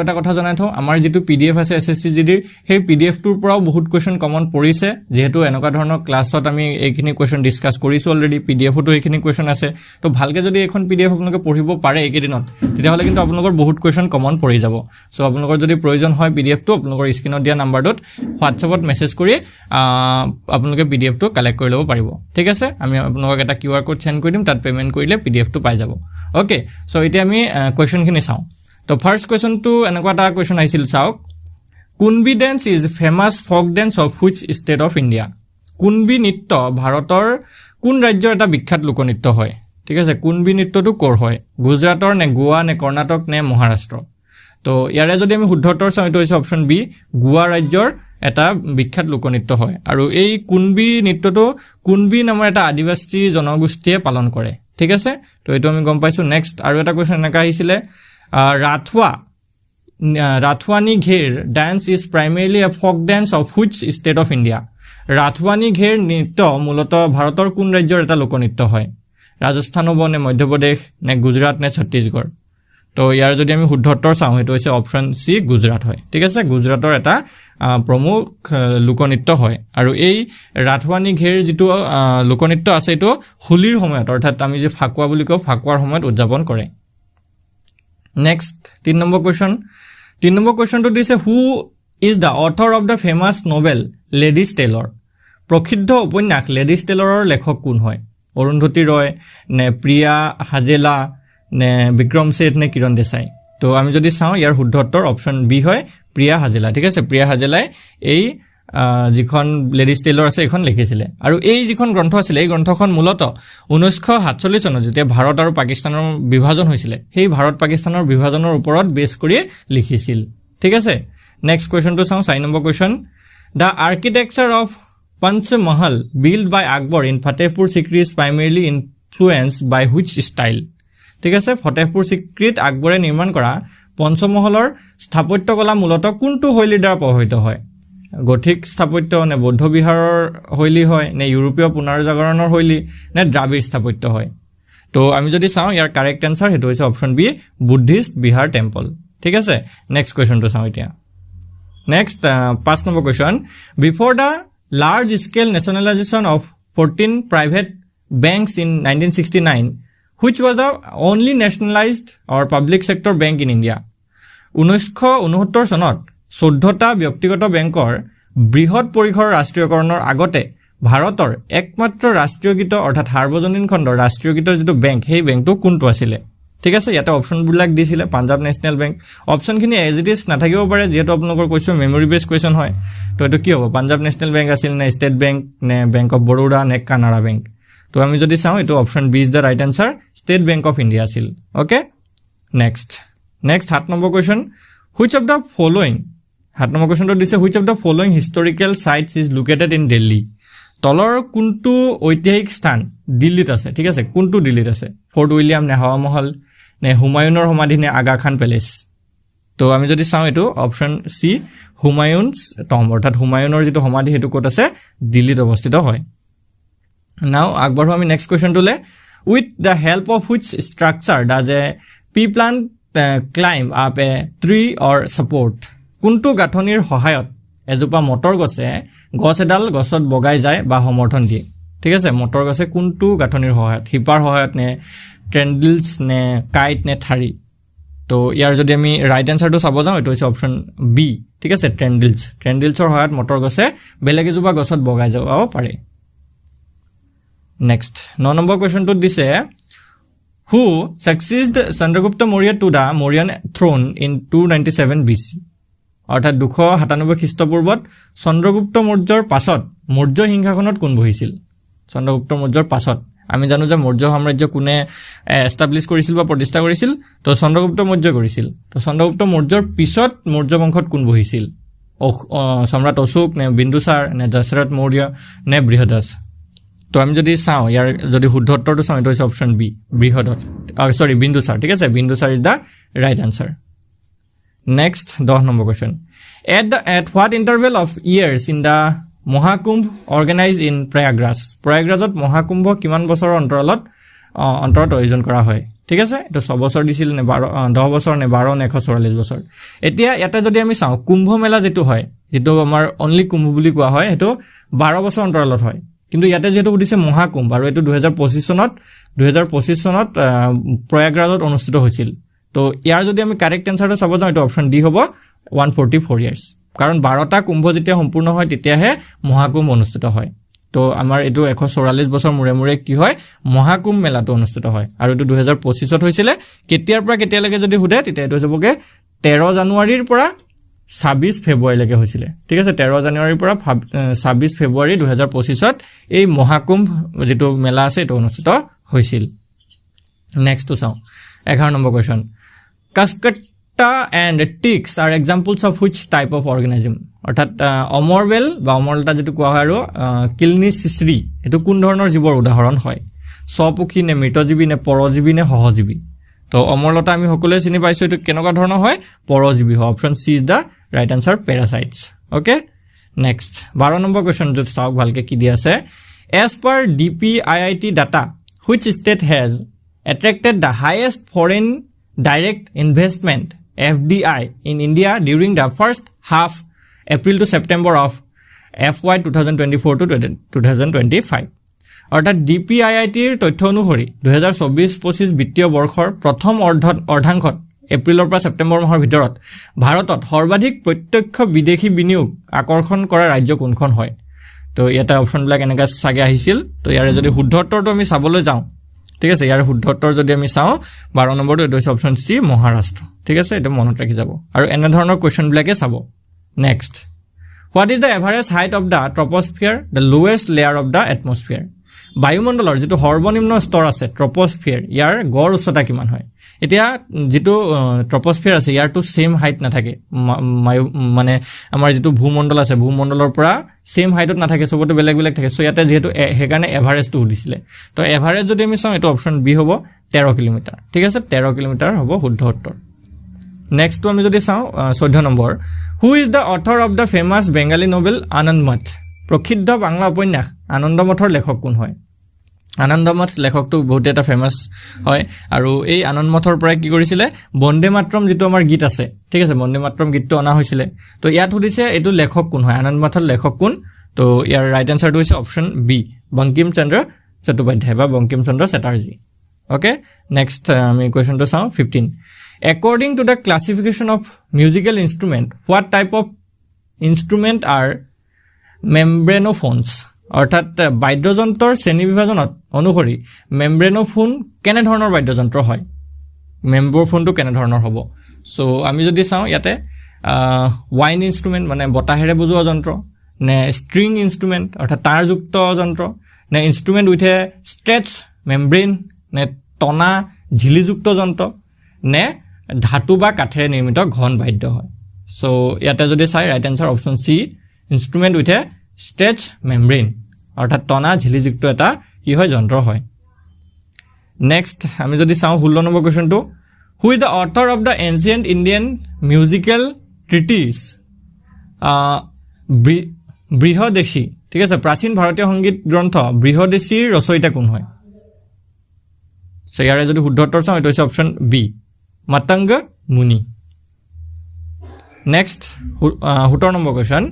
এটা কথা জনাই থওঁ আমাৰ যেটো পিডিএফ আছে SSCGD সেই পিডিএফ টোৰ পৰাও বহুত কোৱেশ্চন কমন পৰিছে যেহেতু এনেকুৱা ধৰণৰ ক্লাছত আমি এইখিনি কোৱেশ্চন ডিসকাস কৰিছো অলৰেডি পিডিএফটো এইখিনি কোৱেশ্চন আছে তো ভালকে যদি এখন পিডিএফ আপোনালোকে পঢ়িব পাৰে একেদিনত তেতিয়াহলে কিন্তু আপোনালোকৰ বহুত কোৱেশ্চন কমন পৰি যাব সো আপোনালোকৰ যদি প্ৰয়োজন হয় পিডিএফটো আপোনালোকৰ স্ক্ৰিনত দিয়া নাম্বাৰটোত হোৱাটছএপত মেছেজ কৰি আপোনালোকে পিডিএফটো কালেক্ট কৰি ল'ব পাৰিব ঠিক আছে আমি আপোনালোকক এটা কিউআৰ কোড সেন্ড কৰি দিম তাত পেমেন্ট কৰিলে পিডিএফটো পাই যাব ওকে সো এতিয়া আমি কোৱেশ্চনখিনি চাওঁ তো ফাৰ্স্ট কোৱেশ্চন টু এনেকুৱা এটা কোৱেশ্চন আহিছিল চাওক Kunbi dance is famous folk dance of which state of India Kunbi নৃত্য ভাৰতৰ কোন ৰাজ্যৰ এটা বিখ্যাত লোকনৃত্য হয় ঠিক আছে কুনবি নৃত্যটো কৰ হয় গুজৰাটৰ নে গোৱা নে কৰ্ণাটক নে মহাৰাষ্ট্ৰ তো ইয়াৰে যদি আমি শুদ্ধ উত্তৰ চাওঁ এটা হৈছে অপচন বি গোৱা ৰাজ্যৰ এটা বিখ্যাত লোকনৃত্য হয় আৰু এই কুনবি নৃত্যটো কুনবি নামৰ এটা আদিবাসী জনগোষ্ঠীয়ে পালন কৰে ঠিক আছে তো এটো আমি গম পাইছো নেক্সট আৰু এটা কোৱেশ্চন এনেকা আহিছিলে Rathwani Gher dance is primarily a folk dance of which state of India? Rathwani Gher নৃত্য মূলত ভাৰতৰ কোন ৰাজ্যৰ এটা লোকনৃত্য হয় ৰাজস্থান হ'ব নে মধ্যপ্ৰদেশ নে গুজৰাট নে ছত্তীশগড় তো ইয়াৰ যদি আমি শুদ্ধ উত্তৰ চাওঁ হেতু হৈছে অপচন সি গুজৰাট হয় ঠিক আছে গুজৰাটৰ এটা প্ৰমুখ লোকনৃত্য হয় আৰু এই ৰাথৱানি ঘেৰ যেটো লোকনৃত্য আছে এটো হোলিৰ সময়ত অৰ্থাৎ আমি যে ফাকুৱা বুলি কওঁ ফাকুৱাৰ সময়ত উদযাপন কৰে Next, 3 number question. 3 number question to this who is the author of the famous novel Ladies Tailor? প্ৰসিদ্ধ উপন্যাস Ladies Tailor লেখক কোন হয়? অৰুন্ধতী ৰয় নে প্ৰিয়া হাজেলা নে বিক্ৰম সেঠ নে কিৰণ দেশাই তো আমি যদি চাওঁ ইয়াৰ শুদ্ধ উত্তৰ অপচন বি হয় প্ৰিয়া হাজেলা ঠিক আছে প্ৰিয়া হাজেলাই এই যিখন লেডিজ টেইলৰ আছে এখন লিখিছিলে আৰু এই যিখন গ্ৰন্থ আছিল এই গ্ৰন্থখন মূলত 1947 চনত যেতিয়া ভাৰত আৰু পাকিস্তানৰ বিভাজন হৈছিল সেই ভাৰত পাকিস্তানৰ বিভাজনৰ ওপৰত বেছ কৰি লিখিছিল ঠিক আছে নেক্সট কোৱেশ্চন টু চাওঁ 4 number question the architecture of Panch Mahal build by Akbar in Fatehpur Sikri is primarily influenced by which style ঠিক আছে ফতেহপুৰ সিক্ৰিত আকবৰে নিৰ্মাণ কৰা পঞ্চমহলৰ স্থাপত্যকলা মূলত কোনটো শৈলীৰ দ্বাৰা প্ৰভাৱিত হয় গথিক স্থাপত্য নে বৌদ্ধ বিহাৰৰ শৈলী হয় নে ইউৰোপীয় পুনৰুজ্জীৱনৰ শৈলী নে দ্ৰাবিড় স্থাপত্য হয় তো আমি যদি চাওঁ ইয়াৰ কাৰেক্ট আনসাৰ হেতু হৈছে option B Buddhist vihara temple ঠিক আছে নেক্সট কোৱেশ্চন টু চাওঁ এতিয়া next 5 number question before the large scale nationalisation অফ 14 private banks in 1969 which was the only nationalized or public sector bank in India 1969 চনত 14টা ব্যক্তিগত বেংকৰ বৃহৎ পৰিসৰৰ ৰাষ্ট্ৰীয়কৰণৰ আগতে ভাৰতৰ একমাত্ৰ ৰাষ্ট্ৰীয়কৃত অৰ্থাৎ সাৰ্বজনীন খণ্ডৰ ৰাষ্ট্ৰীয়কৃত যেটো বেংক সেই বেংকটো কোনটো আছিল ঠিক আছে ইয়াতে অপচন বিলাক দিছিল পাঞ্জাব নেশনেল বেংক অপচন খিনি এজ ইট ইজ নাথাকিব পাৰে যেটো আপোনালোকৰ কোৱেশ্চন মেমৰি বেস কোৱেশ্চন হয় তো এটো কি হ'ব পাঞ্জাব নেশনেল বেংক আছিল নে ষ্টেট বেংক নে বেংক অফ বৰোডা নে কানাড়া বেংক তো আমি যদি চাওঁ এটো option B is the right answer state bank of India আছিল okay next 7 number question which of the following 7 number কোৱেশ্চনটো দিছে which of the following historical sites is located in Delhi তলৰ কোনটো ঐতিহাসিক স্থান দিল্লীত আছে ঠিক আছে কোনটো দিল্লীত আছে ফৰ্ট উইলিয়াম নে হাৱা মহল নে হুমায়ুনৰ সমাধি নে আগা খান প্যালেস তো আমি যদি চাওঁ এটো অপচন সি হুমায়ুনস টম্ব অৰ্থাৎ হুমায়ুনৰ যেটো সমাধি হেতু ক'ত আছে দিল্লীত অৱস্থিত হয় নাও আগবাঢ়ো আমি নেক্সট কোৱেশ্চন টুলে with the help of which structure does a pea plant climb up a tree or support কোনটো গাঁথনিৰ সহায়ত এজোপা মটৰ গছে গছ এডাল গছত বগাই যায় বা সমৰ্থন দিয়ে ঠিক আছে মটৰ গছে কোনটো গাঁথনিৰ সহায়ত হিপাৰ সহায়ত নে ট্ৰেন্ডলছ নে কাইট নে থাৰি তো ইয়াৰ যদি আমি ৰাইট আনসাৰটো চাব যাওঁ এটো হৈছে অপচন বি ঠিক আছে ট্ৰেন্ডলছৰ সহায়ত মটৰ গছে বেলেগ এজোপা গছত বগাই যাব পাৰে নেক্সট 9 নম্বৰ কোৱেশ্চনটো দিছে who succeeded Chandragupta Maurya to the Mauryan throne in 297 BC অৰ্থাৎ 297 খ্ৰীষ্টপূৰ্বত চন্দ্ৰগুপ্ত মৌৰ্যৰ পাছত মৌৰ্য সিংহাসনত কোন বহিছিল চন্দ্ৰগুপ্ত মৌৰ্যৰ পাছত আমি জানো যে মৌৰ্য সাম্ৰাজ্য কোনে এস্টাবলিশ কৰিছিল বা প্ৰতিষ্ঠা কৰিছিল তো চন্দ্ৰগুপ্ত মৌৰ্য কৰিছিল তো চন্দ্ৰগুপ্ত মৌৰ্যৰ পিছত মৌৰ্য বংশত কোন বহিছিল সম্ৰাট অশোক নে বিন্দুসাৰ নে দশৰথ মৌৰ্য নে বৃহদত্ত তো আমি যদি চাওঁ ইয়াৰ যদি শুদ্ধ উত্তৰটো চাওঁ এটো হৈছে অপচন বি বিন্দুসাৰ ঠিক আছে Bindusara is the right answer next 10 number question at what interval of years in the Mahakumbh organized in Prayagraj প্ৰয়াগৰাজত মহাকুম্ভ কিমান বছৰৰ অন্তৰত আয়োজন কৰা হয় ঠিক আছে এইটো 6 বছৰ দিছিল নে 10 বছৰ নে 12 নে 144 বছৰ এতিয়া ইয়াতে যদি আমি চাওঁ কুম্ভ মেলা যেটো হয় যেটো আমাৰ অনলি কুম্ভ বুলি কোৱা হয় এটো 12 বছৰ অন্তৰালত হয় কিন্তু ইয়াতে যেটো উদিছে মহাকুম্ভ আৰু এটো 2025 চনত প্ৰয়াগৰাজত অনুষ্ঠিত হৈছিল তো ইয়াৰ যদি আমি কাৰেক্ট এনসাৰটো চাব যাওঁ এটো অপচন ডি হ'ব 144 ইয়াৰ্স কাৰণ 12টা কুম্ভ যেতিয়া সম্পূৰ্ণ হয় তেতিয়াহে মহাকুম্ভ অনুষ্ঠিত হয় তো আমাৰ এটো 144 বছৰ মুৰে মুৰে কি হয় মহাকুম্ভ মেলাটো অনুষ্ঠিত হয় আৰু এটো 2025 ত হৈছিল কেতিয়াৰ পৰা কেতিয়ালৈকে যদি হুদে তেতিয়া এটো হ'বগে 13 জানুৱাৰীৰ পৰা 26 ফেব্ৰুৱাৰীলৈকে হৈছিল ঠিক আছে 13 জানুৱাৰীৰ পৰা 26 ফেব্ৰুৱাৰী 2025 ত এই মহাকুম্ভ যেটো মেলা আছে এটো অনুষ্ঠিত হৈছিল নেক্সট টু চাওঁ 11 number question cuscuta and ticks are examples of which type of organism অৰ্থাৎ অমৰবেল বা অমৰলতা যেটো কোৱা হয় আৰু কিলনি চিচৰি এটো কোন ধৰণৰ জীৱৰ উদাহৰণ হয় সপক্ষী নে মৃতজীৱী নে পৰজীৱী নে সহজীৱী তো অমৰলতা আমি সকলোৱে চিনি পাইছো এটো কেনেকুৱা ধৰণৰ হয় পৰজীৱী হয় option C is the right answer parasites okay next 12 number question যত চাওক ভালকে কি দি আছে as per DPIIT data which state has attracted the highest foreign direct investment FDI in India during the first half April to September of FY 2024 to 2025 অৰ্থাৎ DPIITৰ তথ্য অনুসৰি 2024-25 বিত্তীয় বৰ্ষৰ প্ৰথম অৰ্ধাংশত এপ্ৰিলৰ পৰা ছেপ্টেম্বৰ মাহৰ ভিতৰত ভাৰতত সৰ্বাধিক প্ৰত্যক্ষ বিদেশী বিনিয়োগ আকৰ্ষণ কৰা ৰাজ্য কোনখন হয় তো এটা অপচন ব্ল্যাক এনেকা সাগে আহিছিল তো ইয়াৰে যদি শুদ্ধ উত্তৰটো আমি চাবলৈ যাওঁ ঠিক আছে ইয়াৰ শুদ্ধ উত্তৰ যদি আমি চাওঁ 12 নম্বৰটো এটো হৈছে অপচন সি মহাৰাষ্ট্ৰ ঠিক আছে এটা মনত ৰাখি যাব আৰু এনে ধৰণৰ কোৱেশ্চন ব্ল্যাকে চাব next what is the average height of the troposphere the lowest layer of the atmosphere বায়ুমণ্ডলৰ যেটো সৰ্বনিম্ন স্তৰ আছে ট্ৰপোস্ফিয়াৰ ইয়াৰ গড় উচ্চতা কিমান হয় এতিয়া যেটো ট্ৰপোস্ফিয়াৰ আছে ইয়াৰ টু সেম হাইট নাথাকে মানে আমাৰ যেটো ভূমণ্ডল আছে ভূমণ্ডলৰ পৰা সেম হাইটত নাথাকে সবতে বেলেগ বেলেগ থাকে সো ইয়াতে যেটো হেকাৰণে এভাৰেজটো দিছিলে তো এভাৰেজ যদি আমি চাওঁ এটো অপচন বি হ'ব 13 কিলোমিটাৰ ঠিক আছে 13 কিলোমিটাৰ হ'ব শুদ্ধ উত্তৰ নেক্সট তো আমি যদি চাওঁ 14 number who is the author of the famous Bengali novel Anandamath প্ৰসিদ্ধ বাংলা উপন্যাস আনন্দমঠৰ লেখক কোন হয় আনন্দমঠ লেখকটো বহুত এটা ফেমাস হয় আৰু এই আনন্দমঠৰ পৰা কি কৰিছিলে বন্দে মাতৰম যেটো আমাৰ গীত আছে ঠিক আছে বন্দে মাতৰম গীতটো অনা হৈছিল তো ইয়াত সুধিছে এটো লেখক কোন হয় আনন্দমঠৰ লেখক কোন তো ইয়াৰ ৰাইট আনসাৰটো হৈছে অপচন বি বঙ্কিম চন্দ্ৰ চট্টোপাধ্যায় বা বঙ্কিম চন্দ্ৰ চ্যাটাৰ্জী ওকে নেক্সট আমি কোৱেশ্চনটো চাওঁ 15 according to the classification of musical instrument what type of instrument are membranophones অৰ্থাৎ বাদ্যযন্ত্ৰৰ শ্ৰেণী বিভাজনত অনুসৰি মেম্ব্ৰেনোফোন কেনে ধৰণৰ বাদ্যযন্ত্ৰ হয় মেম্ব্ৰেনোফোনটো কেনে ধৰণৰ হ'ব সো আমি যদি চাওঁ ইয়াতে ওয়াইন ইনস্ট্ৰুমেন্ট মানে বতাহেৰে বজোৱা যন্ত্ৰ নে স্ট্ৰিং ইনস্ট্ৰুমেন্ট অৰ্থাৎ তাঁৰযুক্ত যন্ত্ৰ নে ইনস্ট্ৰুমেন্ট উইথ এ ষ্ট্ৰেচ মেম্ব্ৰেন নে টনা ঝিলিযুক্ত যন্ত্ৰ নে ধাতু বা কাঠেৰে নিৰ্মিত ঘন বাদ্য হয় সো ইয়াতে যদি চাই right answer option C instrument with a stretch membrane অৰ্থাৎ টনা ঝিলিযুক্ত এটা কি হয় যন্ত্ৰ হয় নেক্সট আমি যদি চাওঁ 16 নম্বৰ কোৱেশ্চনটো who is the author of the ancient Indian musical treatise Brihaddeshi ঠিক আছে প্ৰাচীন ভাৰতীয় সংগীত গ্ৰন্থ বৃহদেশীৰ ৰচয়িতা কোন হয় সো ইয়াৰে যদি শুদ্ধ উত্তৰ চাওঁ এটো হৈছে অপচন বি মাতংগ মুনি next 17 number question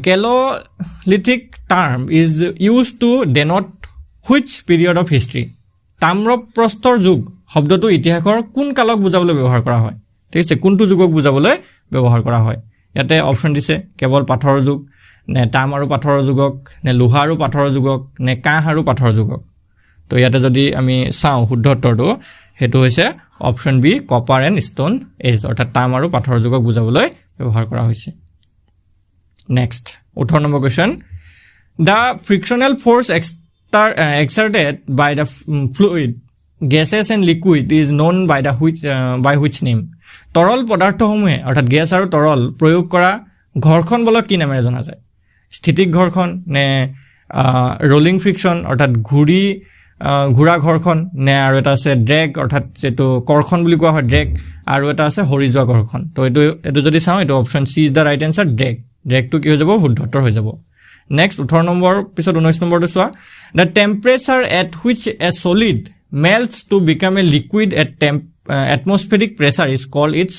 Calolithic term is used to denote which period of history? তাম্ৰপ্ৰস্তৰ যুগ শব্দটো ইতিহাসৰ কোন কালক বুজাবলৈ ব্যৱহাৰ কৰা হয় ঠিক আছে কোনটো যুগক বুজাবলৈ ব্যৱহাৰ কৰা হয় ইয়াতে অপচন দিছে কেৱল পাথৰৰ যুগ নে তাম আৰু পাথৰৰ যুগক নে লোহা আৰু পাথৰৰ যুগক নে কাঁহ আৰু পাথৰৰ যুগক তো ইয়াতে যদি আমি চাওঁ শুদ্ধ উত্তৰটো হেতু হৈছে option B copper and stone age অৰ্থাৎ তাম আৰু পাথৰৰ যুগক বুজাবলৈ ব্যৱহাৰ কৰা হৈছে Next, 18 number question. The frictional force exerted by the fluid, gases and liquid is known by which name? তৰল পদাৰ্থসমূহে অৰ্থাৎ গেছ আৰু তৰল প্ৰয়োগ কৰা ঘৰ্ষণ বলক কি নামেৰে জনা যায় স্থিতিক ঘৰ্ষণ নে ৰোলিং ফ্ৰিকশন অৰ্থাৎ ঘোৰা ঘৰ্ষণ নে আৰু এটা আছে ড্ৰেগ অৰ্থাৎ যেটো কৰ্ষণ বুলি কোৱা হয় ড্ৰেগ আৰু এটা আছে হৰি যোৱা ঘৰ্ষণ তো এটো যদি চাওঁ এটো option C is the right answer ড্ৰেগটো কি হৈ যাব শুদ্ধ উত্তৰ হৈ যাব নেক্সট 18 নম্বৰ পিছত 19 নম্বৰটো চোৱা the temperature at which a solid melts to become a liquid at atmospheric pressure is called its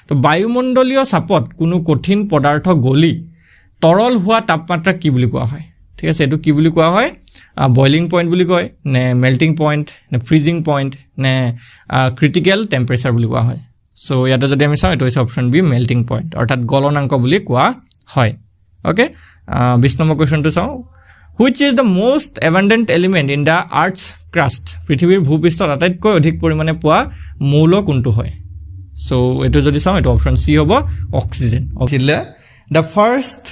তো বায়ুমণ্ডলীয় চাপত কোনো কঠিন পদাৰ্থ গলি তৰল হোৱা তাপমাত্ৰা কি বুলি কোৱা হয় ঠিক আছে এটো কি বুলি কোৱা হয় বয়লিং পইণ্ট বুলি কয় নে মেল্টিং পইণ্ট নে ফ্ৰিজিং পইণ্ট নে ক্ৰিটিকেল টেম্পাৰেচাৰ বুলি কোৱা হয় সো ইয়াতে যদি আমি চাওঁ এটো হৈছে অপচন বি মেল্টিং পইণ্ট অৰ্থাৎ গলনাংক বুলি কোৱা হয় ওকে 20 নম্বৰ কোৱেশ্চনটো চাওঁ which is the most abundant element in the earth's crust পৃথিৱীৰ ভূপৃষ্ঠত আটাইতকৈ অধিক পৰিমাণে পোৱা মৌল কোনটো হয় সো এটো যদি চাওঁ এটো অপচন সি হ'ব oxygen The first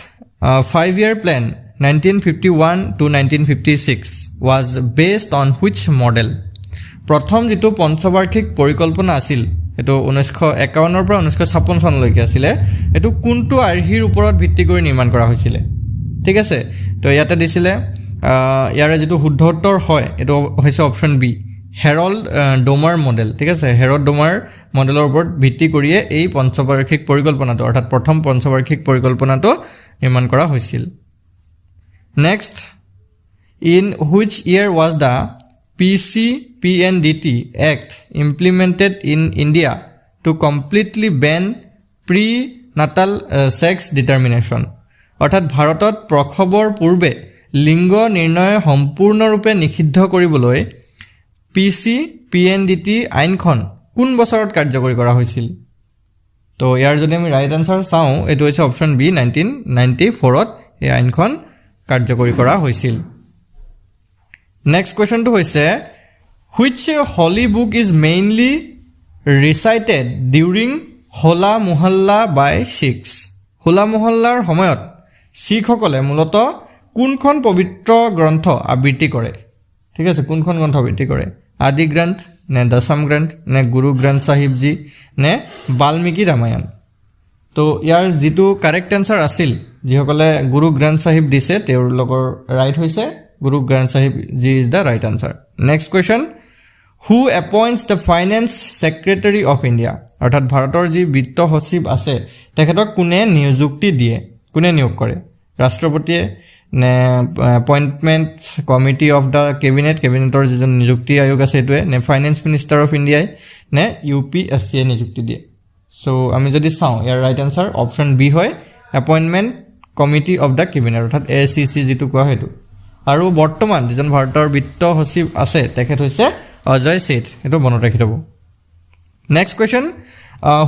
5-year plan 1951 to 1956 was based on which model প্ৰথম যেটো পঞ্চবাৰ্ষিক পৰিকল্পনা আছিল এটো 1951 পৰা 1956 চনলৈকে আছিল এটো কোনটো আৰ্হিৰ ওপৰত ভিত্তি কৰি নিৰ্মাণ কৰা হৈছিল ঠিক আছে তো ইয়াতে দিছিলে ইয়াৰে যেটো শুদ্ধ উত্তৰ হয় এটো হৈছে অপচন বি হেৰল্ড ডোমাৰ মডেল ঠিক আছে হেৰল্ড ডোমাৰ মডেলৰ ওপৰত ভিত্তি কৰিয়ে এই পঞ্চবাৰ্ষিক পৰিকল্পনাটো অৰ্থাৎ প্ৰথম পঞ্চবাৰ্ষিক পৰিকল্পনাটো নিৰ্মাণ কৰা হৈছিল next in which year was the PCPNDT Act implemented in India to completely ban prenatal sex determination অৰ্থাৎ ভাৰতত প্ৰসৱৰ পূৰ্বে লিংগ নিৰ্ণয় সম্পূৰ্ণৰূপে নিষিদ্ধ কৰিবলৈ PCPNDT আইনখন কোন বছৰত কাৰ্যকৰী কৰা হৈছিল তো ইয়াৰ যদি আমি ৰাইট আনসাৰ চাওঁ এটো হৈছে অপচন বি 1994 ত এই আইনখন কাৰ্যকৰী কৰা হৈছিল নেক্সট কোৱেশ্চনটো হৈছে which holy book is mainly recited during Hola Mohalla by Sikhs হোলা মহল্লাৰ সময়ত শিখসকলে মূলত কোনখন পবিত্ৰ গ্ৰন্থ আবৃত্তি কৰে ঠিক আছে কোনখন গ্ৰন্থ আবৃত্তি কৰে আদি গ্ৰন্থ নে দশম গ্ৰন্থ নে গুৰু গ্ৰন্থ সাহিব জি নে বাল্মীকি ৰামায়ণ তো ইয়াৰ যেটো কাৰেক্ট আনসাৰ আছিল যিসকলে গুৰু গ্ৰন্থ সাহিব দিছে তেওঁৰ লগৰ ৰাইট হৈছে গুৰু গ্ৰন্থ Sahib G is the right answer next question who appoints the finance secretary of India অৰ্থাৎ ভাৰতৰ যি বিত্ত সচিব আছে তেখেতক কোনে নিযুক্তি দিয়ে কোনে নিয়োগ কৰে ৰাষ্ট্ৰপতিয়ে নে appointments committee of the cabinetor যিজন নিযুক্তি আয়োগ আছে এটোৱে নে ফাইনেন্স মিনিষ্টাৰ অফ ইণ্ডিয়া নে UPSC নিযুক্তি দিয়ে সো আমি যদি চাওঁ ইয়াৰ ৰাইট আনসাৰ অপচন বি হয় appointment committee of the cabinet অৰ্থাৎ ACC যেটো কোৱা হয় এটো আৰু বৰ্তমান যিজন ভাৰতৰ বিত্ত সচিব আছে তেখেত হৈছে অজয় সেঠ এটো মনত ৰাখি থব next question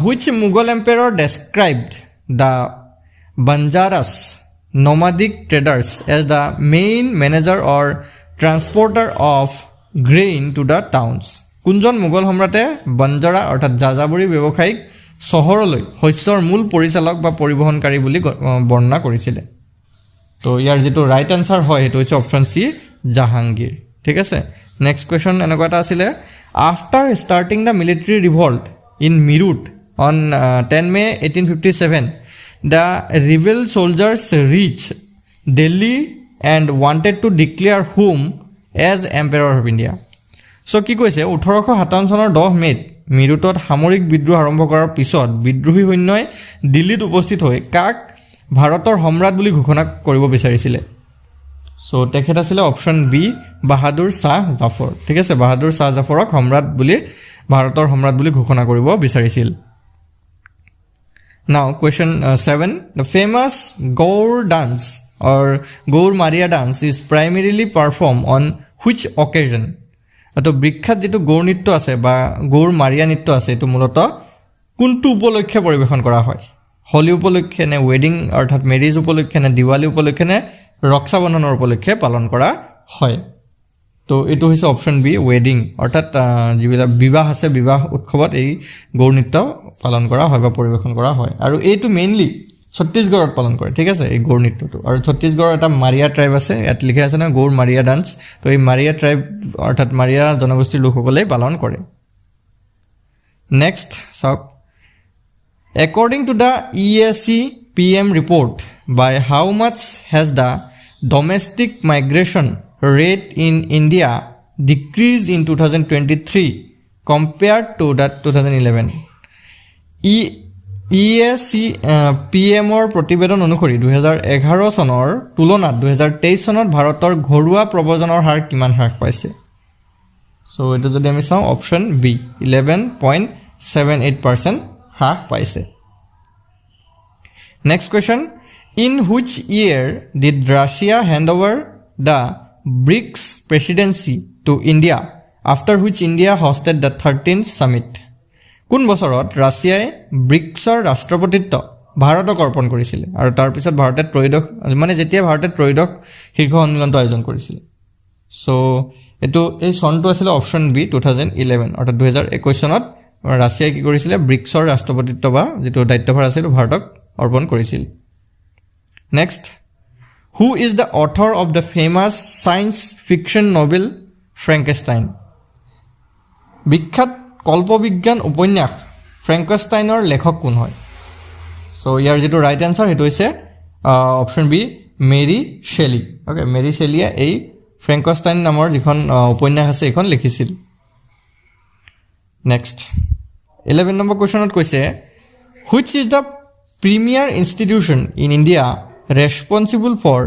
which Mughal emperor described the Banjaras nomadic traders as the main manager or transporter of grain to the towns কোনজন মোগল সম্ৰাটে বঞ্জাৰা অৰ্থাৎ যাযাবৰী ব্যৱসায়িক চহৰলৈ শস্যৰ মূল পৰিচালক বা পৰিবহনকাৰী বুলি বৰ্ণনা কৰিছিল তো ইয়াৰ যেটো ৰাইট আনসাৰ হয় এটো হৈছে অপচন সি জাহাংগীৰ ঠিক আছে নেক্সট কোৱেশ্চন এনেকুৱা এটা আছিল after starting the military revolt in Meerut on 10 May 1857 the rebel soldiers reached Delhi and wanted to declare whom as emperor of India so কি কৈছে 1857 চনৰ 10 মেত মিৰুটত সামৰিক বিদ্ৰোহ আৰম্ভ কৰাৰ পিছত বিদ্ৰোহী সৈন্যই দিল্লীত উপস্থিত হৈ কাক ভাৰতৰ সম্ৰাট বুলি ঘোষণা কৰিব বিচাৰিছিল সো তেখেত আছিল অপচন বি বাহাদুৰ শাহ জাফৰ ঠিক আছে বাহাদুৰ শাহ জাফৰক সম্ৰাট বুলি ভাৰতৰ সম্ৰাট বুলি ঘোষণা কৰিব বিচাৰিছিল Now question 7 the famous Gaur dance or Gaur Maria dance is primarily performed on which occasion তো বিখ্যাত যেটো গৌৰ নৃত্য আছে বা গৌৰ মাৰিয়া নৃত্য আছে এটো মূলত কোনটো উপলক্ষে পৰিবেশন কৰা হয় হোলি উপলক্ষে নে ওয়েডিং অৰ্থাৎ মেৰিজ উপলক্ষে নে দিৱালী উপলক্ষে নে ৰক্ষা বন্ধনৰ উপলক্ষে পালন কৰা হয় তো এটো হৈছে অপচন বি ওয়েডিং অৰ্থাৎ যিবিলা বিবাহ আছে বিবাহ উৎসৱত এই গৌৰ নৃত্য পালন কৰা হয় বা পৰিবেশন কৰা হয় আৰু এইটো মেইনলি ছত্তীশগড়ত পালন কৰে ঠিক আছে এই গৌৰ নৃত্যটো আৰু ছত্তীশগড়ৰ এটা মাৰিয়া ট্ৰাইব আছে ইয়াত লিখা আছে না গৌৰ মাৰিয়া ডান্স তো এই মাৰিয়া ট্ৰাইব অৰ্থাৎ মাৰিয়া জনগোষ্ঠীৰ লোকসকলে পালন কৰে নেক্সট চাওক according to the ESC PM report by how much has the domestic migration rate in India decreased in 2023 compared to that 2011 ESC PM or প্ৰতিবেদন অনুসৰি 2011 চনৰ তুলনাত 2023 চনত ভাৰতৰ ঘৰুৱা প্ৰব্ৰজনৰ হাৰ কিমান হ্ৰাস পাইছে সো এইটো যদি আমি চাওঁ অপশ্যন বি 11.78% হ্ৰাস পাইছে next question in which year did Russia hand over the BRICS presidency to India after which India hosted the 13th summit কোন বছৰত ৰাছিয়াই ব্ৰিক্সৰ ৰাষ্ট্ৰপতিত্ব ভাৰতক অৰ্পণ কৰিছিলে আৰু তাৰপিছত ভাৰতে ত্ৰয়োদশ মানে যেতিয়া ভাৰতে ত্ৰয়োদশ শীৰ্ষ সন্মিলনটো আয়োজন কৰিছিলে সো এইটো এই চনটো আছিলে অপশ্যন বি 2011 অৰ্থাৎ 2021 চনত ৰাছিয়াই কি কৰিছিলে ব্ৰিক্সৰ ৰাষ্ট্ৰপতিত্ব বা যিটো দায়িত্বভাৰ আছিল ভাৰতক অৰ্পণ কৰিছিল next who is the author of the famous science fiction novel Frankenstein বিখ্যাত কল্পবিজ্ঞান উপন্যাস ফ্ৰেংকেষ্টাইনৰ লেখক কোন হয় সো ইয়াৰ যিটো ৰাইট এনচাৰ সেইটো হৈছে option B Mary Shelley okay Mary শেলিয়ে এই ফ্ৰেংকেষ্টাইন নামৰ যিখন উপন্যাস আছে এইখন লিখিছিল নেক্সট 11 নম্বৰ কুৱেশ্যনত কৈছে which is the premier institution in India responsible for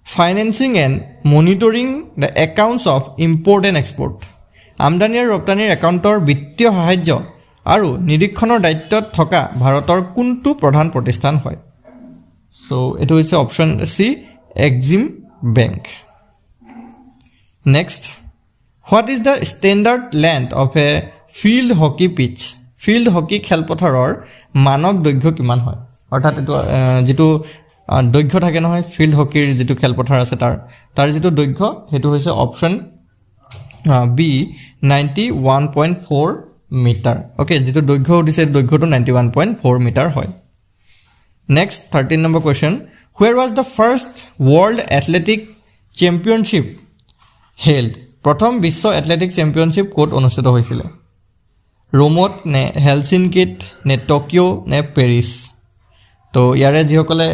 financing and monitoring the accounts of import and export আমদানি আৰু ৰপ্তানিৰ একাউণ্টৰ বিত্তীয় সাহায্য আৰু নিৰীক্ষণৰ দায়িত্বত থকা ভাৰতৰ কোনটো প্ৰধান প্ৰতিষ্ঠান হয় সো এইটো হৈছে option C Exim bank next what is the standard length of a field hockey pitch field hockey খেলপথাৰৰ মানক দৈৰ্ঘ্য কিমান হয় অৰ্থাৎ এইটো যিটো দৈৰ্ঘ্য থাকে নহয় ফিল্ড হকীৰ যিটো খেলপথাৰ আছে তাৰ যিটো দৈৰ্ঘ্য সেইটো হৈছে অপশ্যন বি 91.4 মিটাৰ অ'কে যিটো দৈৰ্ঘ্য উঠিছে দৈৰ্ঘ্যটো 91.4 মিটাৰ হয় next 13 number question where was the first world athletic championship held প্ৰথম বিশ্ব এথলেটিক চেম্পিয়নশ্বিপ ক'ত অনুষ্ঠিত হৈছিলে ৰোমত নে হেলচিনকিত নে টকিঅ' নে পেৰিছ তো ইয়াৰে যিসকলে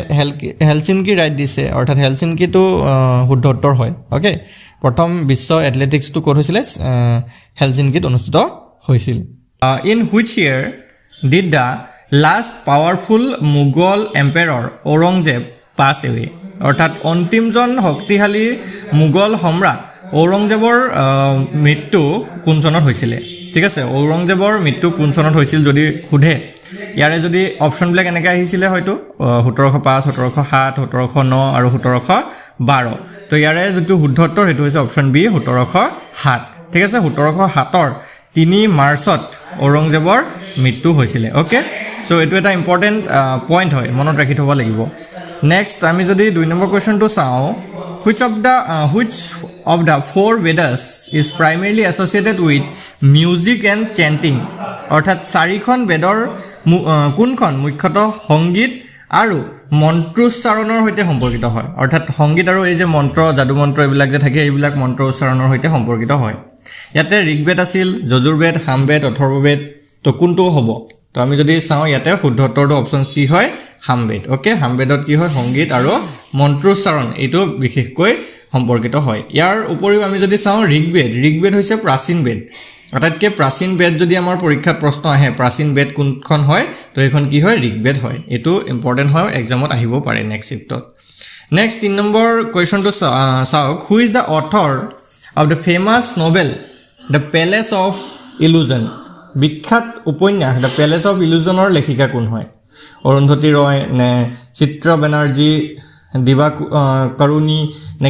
হেলচিনকি ৰাইট দিছে অৰ্থাৎ হেলচিনকিটো শুদ্ধ উত্তৰ হয় অ'কে প্ৰথম বিশ্ব এথলেটিক্সটো ক'ত হৈছিলে হেলচিনকিত অনুষ্ঠিত হৈছিল in which year did the last powerful Mughal emperor Aurangzeb pass away অৰ্থাৎ অন্তিমজন শক্তিশালী মোগল সম্ৰাট ঔৰংজেবৰ মৃত্যু কোন চনত হৈছিলে ঠিক আছে ঔৰংজেবৰ মৃত্যু কোন চনত হৈছিল যদি সোধে ইয়াৰে যদি অপশ্যনবিলাক এনেকৈ আহিছিলে হয়তো 1705 1707 1709 আৰু 1712 তো ইয়াৰে যিটো শুদ্ধ উত্তৰ সেইটো হৈছে অপশ্যন বি 1707 ঠিক আছে 1707 3 মাৰ্চত ঔৰংজেবৰ মৃত্যু হৈছিলে অ'কে সো এইটো এটা ইম্পৰ্টেণ্ট পইণ্ট হয় মনত ৰাখি থ'ব লাগিব নেক্সট আমি যদি 2 নম্বৰ কুৱেশ্যনটো চাওঁ which of the four Vedas is primarily associated with music and chanting অৰ্থাৎ চাৰিখন বেদৰ কোনখন মুখ্যতঃ সংগীত আৰু মন্ত্ৰোচ্চাৰণৰ সৈতে সম্পৰ্কিত হয় অৰ্থাৎ সংগীত আৰু এই যে মন্ত্ৰ যাদু মন্ত্ৰ এইবিলাক যে থাকে এইবিলাক মন্ত্ৰ উচ্চাৰণৰ সৈতে সম্পৰ্কিত হয় ইয়াতে ঋগবেদ আছিল যজুৰ্বেদ সামবেদ অথৰ্ববেদ তো কোনটো হ'ব তো আমি যদি চাওঁ ইয়াতে শুদ্ধ উত্তৰটো অপশ্যন চি হয় সামবেদ অ'কে সামবেদত কি হয় সংগীত আৰু মন্ত্ৰোচ্চাৰণ এইটো বিশেষকৈ সম্পৰ্কিত হয় ইয়াৰ উপৰিও আমি যদি চাওঁ ঋগবেদ হৈছে প্ৰাচীন বেদ আটাইতকৈ প্ৰাচীন বেদ যদি আমাৰ পৰীক্ষাত প্ৰশ্ন আহে প্ৰাচীন বেদ কোনখন হয় তো এইখন কি হয় ঋগবেদ হয় এইটো ইম্পৰ্টেণ্ট হয় এক্সামত আহিব পাৰে নেক্সট শিফ্টত নেক্সট 3 নম্বৰ কুৱেশ্যনটো চাওক হু is the author of the famous novel the palace of illusion বিখ্যাত উপন্যাস দ্য পেলেচ অফ ইলুজনৰ লেখিকা কোন হয় অৰুন্ধতী ৰয় নে চিত্ৰা বেনাৰ্জী দিবা কৰুণী নে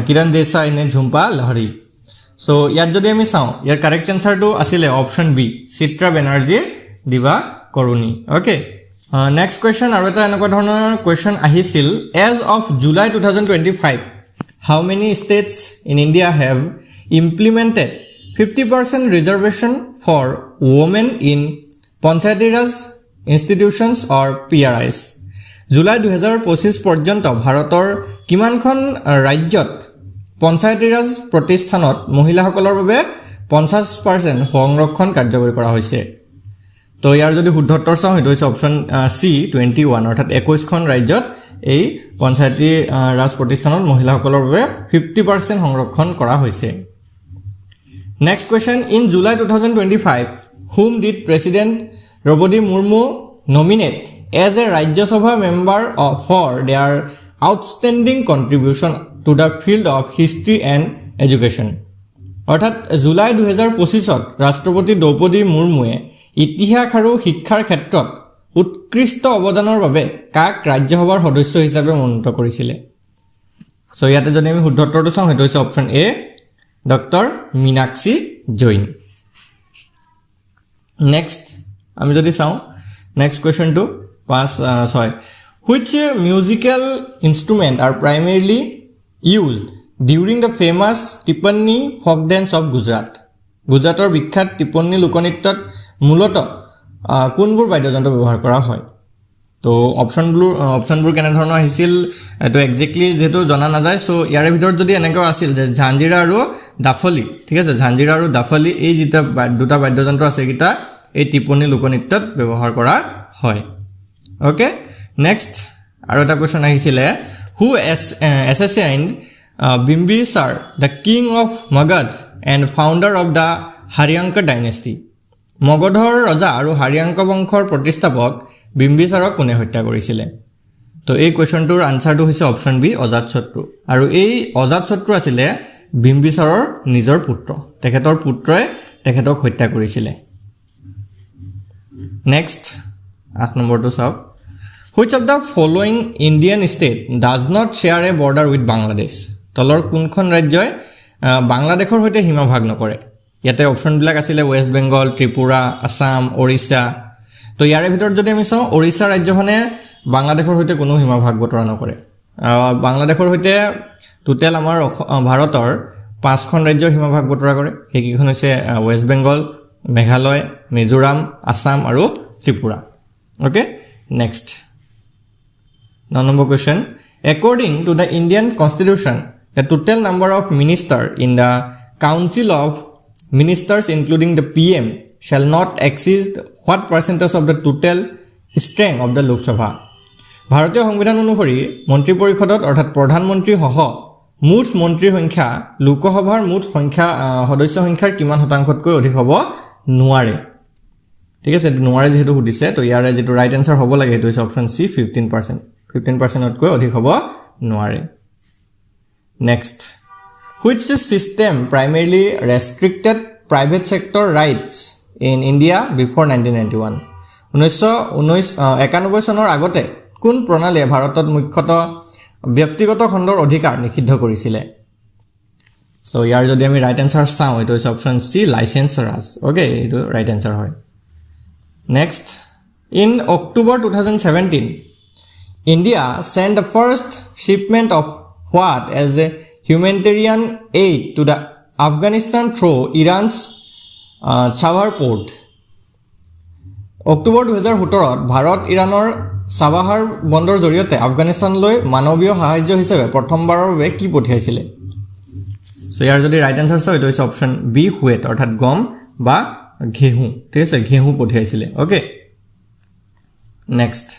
কিৰণ দেশাই নে ঝুম্পা লাহৰী সো ইয়াত যদি আমি চাওঁ ইয়াৰ কাৰেক্ট এনচাৰটো আছিলে অপশ্যন বি চিত্ৰা বেনাৰ্জী দিবা কৰুণী অ'কে নেক্সট কুৱেশ্যন আৰু এটা এনেকুৱা ধৰণৰ কুৱেশ্যন আহিছিল as of July 2025 how many states in India have implemented 50% reservation for women in Panchayati Raj institutions or PRIs জুলাই 2025 পৰ্যন্ত ভাৰতৰ কিমানখন ৰাজ্যত পঞ্চায়তী ৰাজ প্ৰতিষ্ঠানত মহিলাসকলৰ বাবে 50% সংৰক্ষণ কাৰ্যকৰী কৰা হৈছে তো ইয়াৰ যদি শুদ্ধ উত্তৰ চাওঁ সেইটো হৈছে অপশ্যন চি 21 অৰ্থাৎ 21খন ৰাজ্যত এই পঞ্চায়তী ৰাজ প্ৰতিষ্ঠানত মহিলাসকলৰ বাবে 50% সংৰক্ষণ কৰা হৈছে next question in July 2025 whom did President Draupadi Murmu nominate as a Rajya Sabha member for their outstanding contribution to the field of history and education অৰ্থাৎ জুলাই 2025ত ৰাষ্ট্ৰপতি দ্ৰৌপদী মুৰ্মুৱে ইতিহাস আৰু শিক্ষাৰ ক্ষেত্ৰত উৎকৃষ্ট অৱদানৰ বাবে কাক ৰাজ্যসভাৰ সদস্য হিচাপে মনোনীত কৰিছিলে সো ইয়াতে যদি আমি শুদ্ধ উত্তৰটো চাওঁ সেইটো হৈছে option A doctor Meenakshi Jain next আমি যদি চাওঁ next কুৱেশ্যনটো 6 which musical instrument are primarily used during the famous Tipani folk dance of Gujarat গুজৰাটৰ বিখ্যাত টিপনী লোকনৃত্যত মূলতঃ কোনবোৰ বাদ্যযন্ত্ৰ ব্যৱহাৰ কৰা হয় তো অপশ্যনবোৰ কেনে ধৰণৰ আহিছিল এটো এক্স্যাক্টলি যেটো জনা নাযায় সো ইয়াৰে ভিতৰত যদি এনেকৈ আছিল যে ঝাঞ্জিৰা আৰু দাফলি ঠিক আছে ঝাঞ্জিৰা আৰু দাফলি এই দুটা বাদ্যযন্ত্ৰ আছে কিটা এই টিপনী লোকনৃত্যত ব্যৱহাৰ কৰা হয় ওকে নেক্সট আৰু এটা কোৱেশ্চন আহিছিলে হু assassinated Bimbisar the king of Magad and founder of the Haryanka dynasty মগধৰ ৰজা আৰু হাৰিয়াংক বংশৰ প্ৰতিষ্ঠাপক বিম্বিসাৰক কোনে হত্যা কৰিছিলে তো এই কোৱেশ্চনটোৰ আনসাৰটো হৈছে অপশ্যন বি অজাতশত্ৰু আৰু এই অজাতশত্ৰু আছিল বিম্বিসাৰৰ নিজৰ পুত্ৰ তেখেতৰ পুত্ৰই তেখেতক হত্যা কৰিছিলে নেক্সট 8 নম্বৰটো চাওক which of the following Indian state does not share a border with Bangladesh তলৰ কোনখন ৰাজ্যই বাংলাদেশৰ সৈতে সীমা ভাগ নকৰে ইয়াতে অপশ্যন বিলাক আছিল ওয়েস্ট বেংগল ত্ৰিপুৰা আসাম ওড়িশা তো ইয়াৰে ভিতৰত যদি আমি চাওঁ ওড়িশা ৰাজ্যখনে বাংলাদেশৰ সৈতে কোনো সীমা ভাগ বতৰা নকৰে বাংলাদেশৰ সৈতে টোটাল আমাৰ ভাৰতৰ 5খন ৰাজ্যৰ সীমা ভাগ বতৰা কৰে সেইকেইখন হৈছে ওয়েস্ট বেংগল মেঘালয় মিজোৰাম আসাম আৰু Tripura okay next 9 number question according to the Indian constitution the total number of ministers in the council of ministers including the PM shall not exceed what percentage of the total strength of the Lok Sabha ভাৰতীয় সংবিধান অনুসৰি মন্ত্ৰী পৰিষদত অৰ্থাৎ প্ৰধানমন্ত্ৰী সহ মুঠ মন্ত্ৰীৰ সংখ্যা লোকসভাৰ মুঠ সংখ্যা সদস্য সংখ্যাৰ কিমান শতাংশতকৈ অধিক হ'ব নোৱাৰে ঠিক আছে নোৱাৰে যেহেতু সুধিছে তো ইয়াৰে যেটো ৰাইট আনসাৰ হ'ব লাগে সেইটো হৈছে অপশ্যন সি 15% তকৈ অধিক হ'ব নোৱাৰে next which system primarily restricted private sector rights in India before 1991 1991 চনৰ আগতে কোন প্ৰণালীয়ে ভাৰতত মুখ্যতঃ ব্যক্তিগত খণ্ডৰ অধিকাৰ নিষিদ্ধ কৰিছিলে সো ইয়াৰ যদি আমি ৰাইট আনসাৰ চাওঁ এটা হৈছে অপশ্যন সি লাইসেন্স ৰাজ ওকে এইটো ৰাইট আনসাৰ হয় next in October 2017 India sent the first shipment of what as a humanitarian aid to the Afghanistan through Iran's Chabahar port. October 2017 Bharat ইৰাণৰ চাবাহাৰ বন্দৰ জৰিয়তে আফগানিস্তানলৈ মানৱীয় সাহায্য হিচাপে প্ৰথমবাৰৰ বাবে কি পঠিয়াইছিল সো ইয়াৰ যদি ৰাইট আনসাৰ চাও এটা হৈছে অপশ্যন বি হুৱেট অৰ্থাৎ গম বা ঘেহু ঠিক আছে ঘেহু পঠিয়াইছিল okay next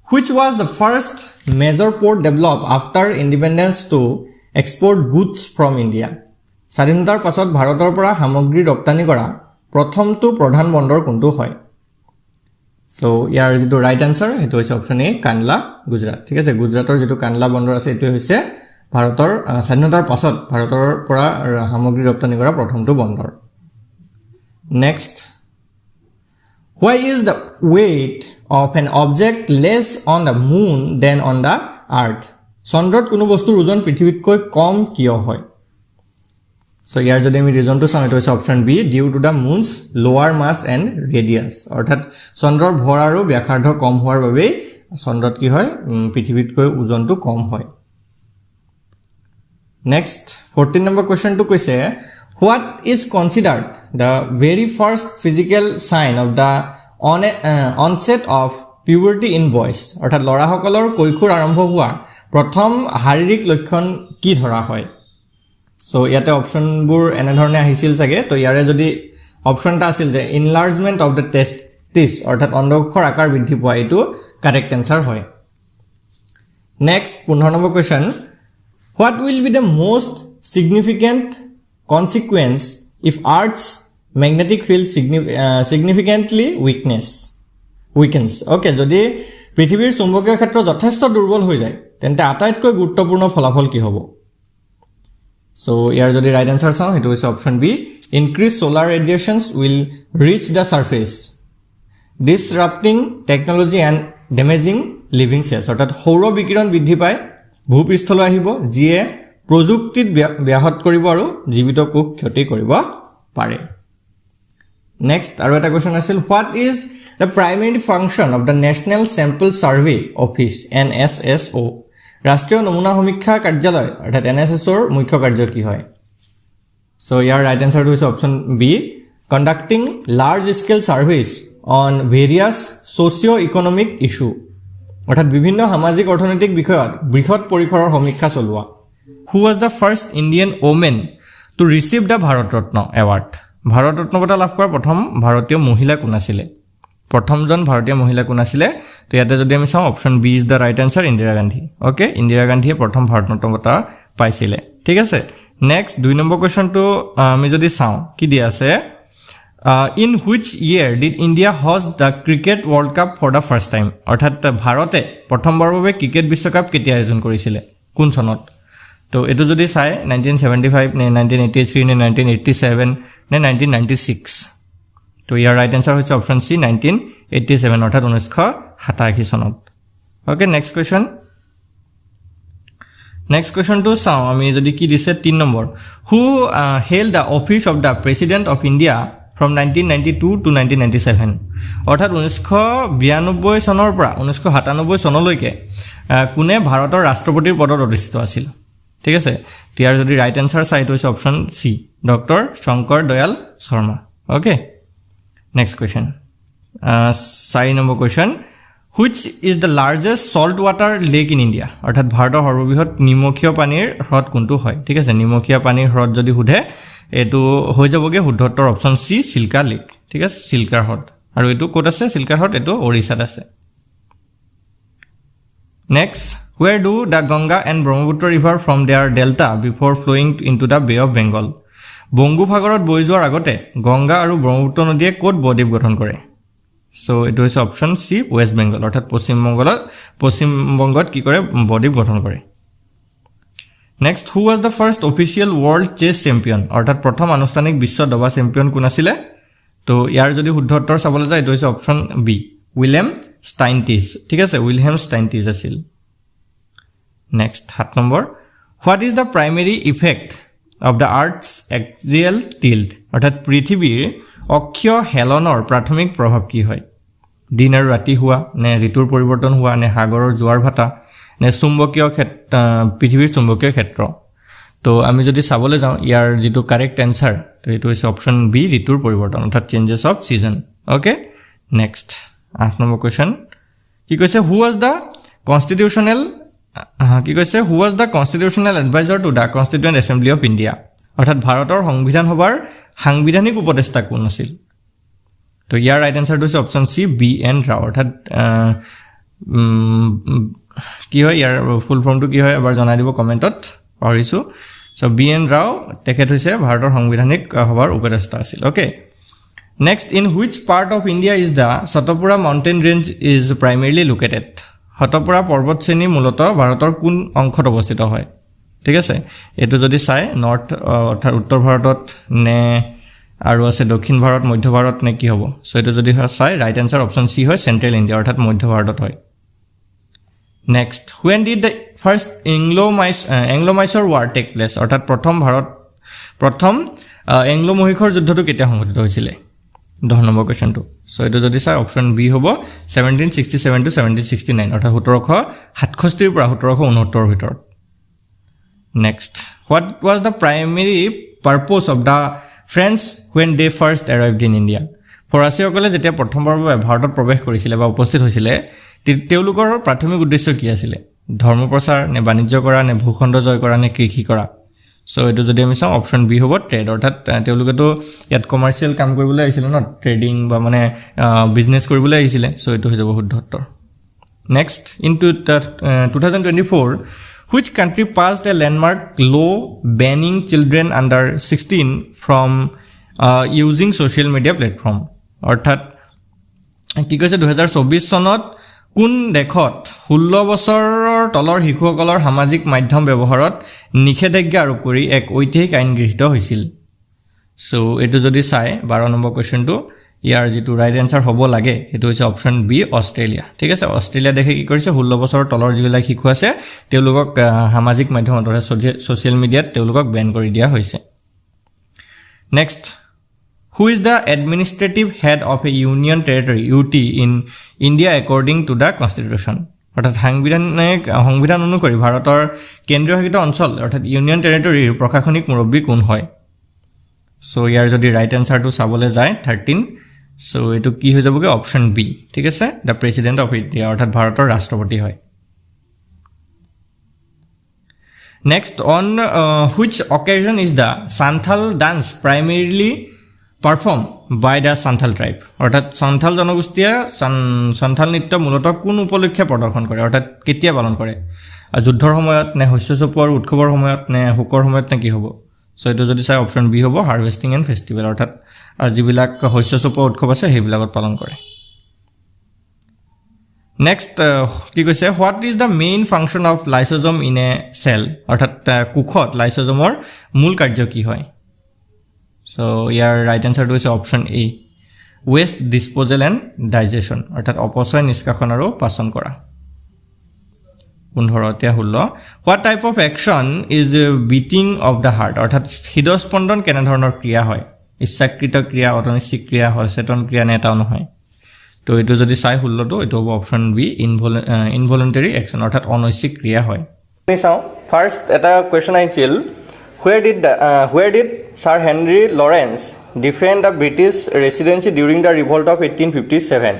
which was the first major port developed after independence to export goods from India স্বাধীনতাৰ পাছত ভাৰতৰ পৰা সামগ্ৰী ৰপ্তানি কৰা প্ৰথমটো প্ৰধান বন্দৰ কোনটো হয় সো ইয়াৰ যেটো ৰাইট আনসাৰ হেতু হৈছে অপশ্যন এ কানলা গুজৰাট ঠিক আছে গুজৰাটৰ যেটো কানলা বন্দৰ আছে এটো হৈছে ভাৰতৰ স্বাধীনতাৰ পাছত ভাৰতৰ পৰা সামগ্ৰী ৰপ্তানি কৰা প্ৰথমটো বন্দৰ next why is the weight of an object less on the moon than on the earth চন্দ্ৰত কোনো বস্তুৰ ওজন পৃথিৱীতকৈ কম কিয় হয় সো ইয়াৰ যদি আমি ৰিজনটো চাওঁ এটা হৈছে option B due to the monsoons lower mass and radius অৰ্থাৎ চন্দ্ৰৰ ভৰ আৰু ব্যাসাৰ্ধ কম হোৱাৰ বাবে চন্দ্ৰত কি হয় পৃথিৱীতকৈ ওজনটো কম হয় নেক্সট 14 নম্বৰ কোৱেশ্চনটো কৈছে what is considered the very first physical sign of the onset of puberty in boys অৰ্থাৎ লৰাসকলৰ কৈশোৰ আৰম্ভ হোৱা প্ৰথম শাৰীৰিক লক্ষণ কি ধৰা হয় সো ইয়াতে অপশ্যনবোৰ এনে ধৰণে আহিছিল চাগে তো ইয়াৰে যদি অপশ্যনটা আছিল যে enlargement of the testis অৰ্থাৎ অণ্ডকোষৰ আকাৰ বৃদ্ধি পোৱা এটো কাৰেক্ট আনসাৰ হয় next 15 number question what will be the most significant consequence if Earth's magnetic field significantly weakens okay যদি পৃথিৱীৰ চুম্বকীয় ক্ষেত্ৰ যথেষ্ট দুৰ্বল হৈ যায় তেন্তে আটাইতকৈ গুৰুত্বপূৰ্ণ ফলাফল কি হ'ব সো ইয়াৰ যদি ৰাইট আনসাৰ চাওঁ সেইটো হৈছে option B increase solar radiations will reach the surface disrupting technology and damaging living cells অৰ্থাৎ সৌৰ বিকিৰণ বৃদ্ধি পায় ভূপৃষ্ঠলৈ আহিব যিয়ে প্ৰযুক্তিত ব্যাহত কৰিব আৰু জীৱিত কোষ ক্ষতি কৰিব পাৰে নেক্সট আৰু এটা কোৱেশ্চন আছিল what is the primary function of the national sample survey office NSSO ৰাষ্ট্ৰীয় নমুনা সমীক্ষা কাৰ্যালয় অৰ্থাৎ NSSOৰ মুখ্য কাৰ্য কি হয় সো ইয়াৰ ৰাইট আনসাৰটো হৈছে option B conducting large scale surveys on various socio economic issue অৰ্থাৎ বিভিন্ন সামাজিক অৰ্থনৈতিক বিষয়ত বৃহৎ পৰিসৰৰ সমীক্ষা চলোৱা who was the first Indian woman to receive the Bharat Ratna award Bharat Ratna বঁটা লাভ কৰা প্ৰথম ভাৰতীয় মহিলা কোন আছিলে প্ৰথমজন ভাৰতীয় মহিলা কোন আছিলে তো ইয়াতে যদি আমি চাওঁ option B is the right answer Indira Gandhi okay Indira গান্ধীয়ে প্ৰথম ভাৰত ৰত্ন বঁটা পাইছিলে ঠিক আছে নেক্সট 2 নম্বৰ কোৱেশ্চনটো আমি যদি চাওঁ কি দিয়া আছে in which year did India host the cricket world cup for the first time অৰ্থাৎ ভাৰতে প্ৰথমবাৰৰ বাবে ক্ৰিকেট বিশ্বকাপ কেতিয়া আয়োজন কৰিছিলে কোন চনত তো এটো যদি চাই 1975 নে 1983 নে 1987 নে 1996 তো ইয়াৰ ৰাইট আনসাৰ হৈছে অপশন সি 1987 অৰ্থাৎ 1987 চনত ওকে নেক্সট কোৱেশ্চন to চাওঁ আমি যদি কি দিছে 3 number who held the office of the president of India from 1992 to 1997 অৰ্থাৎ 1992 চনৰ পৰা 1997 চনলৈকে কোনে ভাৰতৰ ৰাষ্ট্ৰপতিৰ পদত অধিষ্ঠিত আছিল ঠিক আছে ইয়াৰ যদি ৰাইট আনসাৰ চাই হৈছে option C doctor Shankar Dayal Sharma okay next question 4 number question which is the largest salt water lake in India অৰ্থাৎ ভাৰতৰ সৰ্ববৃহৎ নিমখীয় পানীৰ হ্ৰদ কোনটো হয় ঠিক আছে নিমখীয় পানীৰ হ্ৰদ যদি সুধে এটো হৈ যাবগে শুদ্ধতৰ অপশন সি চিল্কা লেক ঠিক আছে চিল্কাৰ হ্ৰদ আৰু এটো ক'ত আছে চিল্কাৰ হ্ৰদ এটো ওড়িশাত আছে next where do the Ganga and Brahmaputra river from their delta before flowing into the Bay of Bengal বংগোপসাগৰত বৈ যোৱাৰ আগতে গংগা আৰু ব্ৰহ্মপুত্ৰ নদীয়ে ক'ত বদ্বীপ গঠন কৰে সো এটো হৈছে অপশন সি ওয়েস্ট বেঙ্গল অৰ্থাৎ পশ্চিম বংগত কি কৰে বদ্বীপ গঠন কৰে next who was the first official world chess champion অৰ্থাৎ প্ৰথম আনুষ্ঠানিক বিশ্ব দবা চেম্পিয়ন কোন আছিলে তো ইয়াৰ যদি শুদ্ধ উত্তৰ চাবলৈ যায় এটো হৈছে অপশন বি উইলিয়াম ষ্টাইনটিজ ঠিক আছে উইলিয়াম ষ্টাইনটিজ আছিল next 7 number what is the primary effect of the আৰ্থছ এক্সিয়েল tilt অৰ্থাৎ পৃথিৱীৰ অক্ষীয় হেলনৰ প্ৰাথমিক প্ৰভাৱ কি হয় দিন আৰু ৰাতি হোৱা নে ঋতুৰ পৰিৱৰ্তন হোৱা নে সাগৰৰ জোৱাৰ ভাটা নে চুম্বকীয় পৃথিৱীৰ চুম্বকীয় ক্ষেত্ৰ তো আমি যদি চাবলৈ যাওঁ ইয়াৰ যেটো কাৰেক্ট আনসাৰ তো এটো হৈছে অপশন বি ঋতুৰ পৰিৱৰ্তন অৰ্থাৎ changes of season okay next 8 number question কি কৈছে who was the constitutional adviser to the Constituent Assembly of India অৰ্থাৎ ভাৰতৰ সংবিধান সভাৰ সাংবিধানিক উপদেষ্টা কোন আছিল তো ইয়াৰ ৰাইট আনসাৰ হৈছে option C B N Rao অৰ্থাৎ কি হয় ইয়াৰ ফুল ফৰ্মটো কি হয় এবাৰ জনাই দিব কমেন্টত পাহৰিছো সো বি এন ৰাও তেখেত হৈছে ভাৰতৰ সংবিধানিক সভাৰ উপদেষ্টা আছিল okay next in which part of India is the Satpura mountain range is primarily located Satpura পৰ্বত শ্ৰেণী মূলতঃ ভাৰতৰ কোন অংশত অৱস্থিত হয় ঠিক আছে এটো যদি চাই নৰ্থ অৰ্থাৎ উত্তৰ ভাৰতত নে আৰু আছে দক্ষিণ ভাৰত মধ্য ভাৰত নে কি হ'ব সো এটো যদি চাই ৰাইট আনসাৰ অপশন সি হয় সেন্ট্ৰেল ইণ্ডিয়া অৰ্থাৎ মধ্য ভাৰতত হয় next when did the first Anglo-Mysore war take place অৰ্থাৎ প্ৰথম এংলো-মহীশূৰ যুদ্ধটো কেতিয়া সংঘটিত হৈছিল 10 নম্বৰ কোৱেশ্চনটো সো এটো যদি চাই অপশন বি হ'ব 1767 to 1769 অৰ্থাৎ 1767 পৰা 1769 ৰ ভিতৰত next what was the primary purpose of the French when they first arrived in India ফৰাচীসকলে যেতিয়া প্ৰথমবাৰৰ বাবে ভাৰতত প্ৰৱেশ কৰিছিল বা উপস্থিত হৈছিল তেওঁলোকৰ প্ৰাথমিক উদ্দেশ্য কি আছিল ধৰ্ম প্ৰচাৰ নে বাণিজ্য কৰা নে ভূখণ্ড জয় কৰা নে কৃষি কৰা সো এটো যদি আমি চাওঁ অপশন বি হ'ব ট্ৰেড অৰ্থাৎ তেওঁলোকে তো ইয়াত কমাৰ্শিয়াল কাম কৰিবলৈ আহিছিল ন ট্ৰেডিং বা মানে বিজনেস কৰিবলৈ আহিছিল সো এটো হৈ যাব শুদ্ধ উত্তৰ next in 2024 which country passed a landmark law banning children under 16 from using social media platform অৰ্থাৎ কি কৈছে 2024 চনত কোন দেশত 16 বছৰৰ তলৰ শিশুসকলৰ সামাজিক মাধ্যম ব্যৱহাৰত নিষেধাজ্ঞা আৰোপ কৰি এক ঐতিহাসিক আইন গৃহীত হৈছিল সো এটো যদি চাই 12 নম্বৰ কোৱেশ্চনটো ইয়াৰ যেটো ৰাইট আনসাৰ হ'ব লাগে এটো হৈছে অপচন বি অষ্ট্ৰেলিয়া ঠিক আছে অষ্ট্ৰেলিয়া দেখে কি কৰিছে 16 বছৰৰ তলৰ যিবিলাক শিশু আছে তেওঁলোকক সামাজিক মাধ্যমত সোশ্যাল মিডিয়াত তেওঁলোকক বেন কৰি দিয়া হৈছে next Who is the administrative head of a union territory UT in India according to the constitution? অর্থাৎ সংবিধান অনুসৰি ভাৰতৰ কেন্দ্ৰীয় শাসিত অঞ্চল অৰ্থাৎ ইউনিয়ন টেৰিটৰীৰ প্ৰশাসনিক মুৰব্বী কোন হয় সো ইয়াৰ যদি ৰাইট আনসাৰটো চাবলৈ যায় 13 সো এটো কি হৈ যাবগে অপচন বি ঠিক আছে দ্য প্ৰেসিডেন্ট অফ ইণ্ডিয়া অৰ্থাৎ ভাৰতৰ ৰাষ্ট্ৰপতি হয় Next on which occasion is the Santhal dance primarily performed by the Santhal tribe অর্থাৎ Santhal জনগোষ্ঠীয়ে Santhal নৃত্য মূলত কোন উপলক্ষে প্ৰদৰ্শন কৰে অৰ্থাৎ কেতিয়া পালন কৰে যুদ্ধৰ সময়ত নে শস্য চপোৱাৰ উৎসৱৰ সময়ত নে হুকৰ সময়ত নে কি হ'ব সো এটো যদি চাই অপচন বি হ'ব হাৰ্ভেস্টিং এন্ড ফেষ্টিভেল অৰ্থাৎ যিবিলাক শস্য চপোৱাৰ উৎসৱ আছে সেইবিলাকত পালন কৰে Next কি কৈছে what is the main function of lysosome in a cell অৰ্থাৎ কোষত লাইসোজমৰ মূল কাৰ্য কি হয় সো ইয়াৰ ৰাইট আনসাৰটো হৈছে option A waste disposal and digestion অৰ্থাৎ অপচয় নিষ্কাশন আৰু পাচন কৰা 15 16 what type of action is beating of the heart অৰ্থাৎ হৃদস্পন্দন কেনে ধৰণৰ ক্ৰিয়া হয় ইচ্ছাকৃত ক্ৰিয়া অনিচ্ছাকৃত ক্ৰিয়া সচেতন ক্ৰিয়া নেতা নহয় তো এটো যদি চাই 16 তো এটো হ'ব অপচন বি ইনভলুন্টাৰী অ্যাকশন অৰ্থাৎ অনৈচ্ছিক ক্ৰিয়া হয় আমি চাও ফাৰ্স্ট এটা কোৱেশ্চন আহিছিল where did Sir Henry Lawrence defend the British residency during the revolt of 1857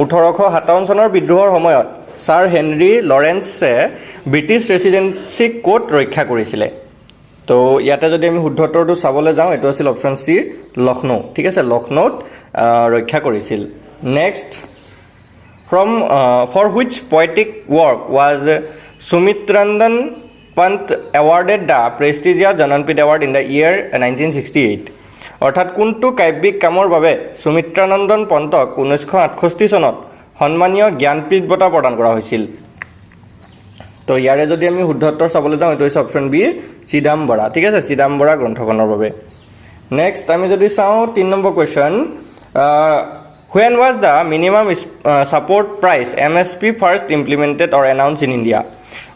1857 চনৰ বিদ্ৰোহৰ সময়ত Sir Henry Lawrence British residency কোড ৰক্ষা কৰিছিল তো ইয়াতে যদি আমি শুদ্ধত্তৰটো চাবলৈ যাওঁ এটো আছিল অপচন সি লখনৌ ঠিক আছে লখনৌত ৰক্ষা কৰিছিল next for which poetic work was Sumitrandan Pant awarded the prestigious Jananpith Award in the year 1968 অৰ্থাৎ কোনটো কাব্যিক কামৰ বাবে সুমিত্ৰানন্দন পন্তক 1968 চনত সন্মানীয় জ্ঞানপীঠ বঁটা প্ৰদান কৰা হৈছিল তো ইয়াৰে যদি আমি শুদ্ধত্তৰ চাবলৈ যাওঁ এটো হৈছে অপচন বি চিদাম্বৰা ঠিক আছে চিদাম্বৰা গ্ৰন্থখনৰ বাবে নেক্সট আমি যদি চাওঁ 3 number question when was the minimum support price MSP first implemented or announced in India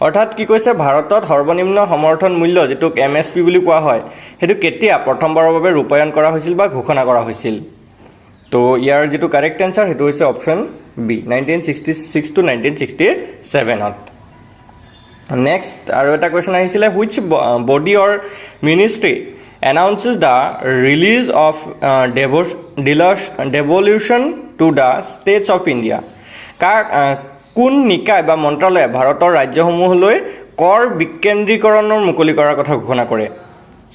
অৰ্থাৎ কি কৈছে ভাৰতত সৰ্বনিম্ন সমৰ্থন মূল্য যেটো MSP বুলি কোৱা হয় হেতু কেতিয়া প্ৰথমবাৰৰ বাবে ৰূপায়ণ কৰা হৈছিল বা ঘোষণা কৰা হৈছিল তো ইয়াৰ যেটো কাৰেক্ট আনসাৰ হেতু হৈছে অপচন বি 1966 to 1967 ত নেক্সট আৰু এটা কোৱেশ্চন আহিছিল which body or ministry announces the release of devolution to the states of India কোন নিকায় বা মন্ত্ৰালয়ে ভাৰতৰ ৰাজ্যসমূহলৈ কৰ বিকেন্দ্ৰীকৰণৰ মুকলি কৰাৰ কথা ঘোষণা কৰে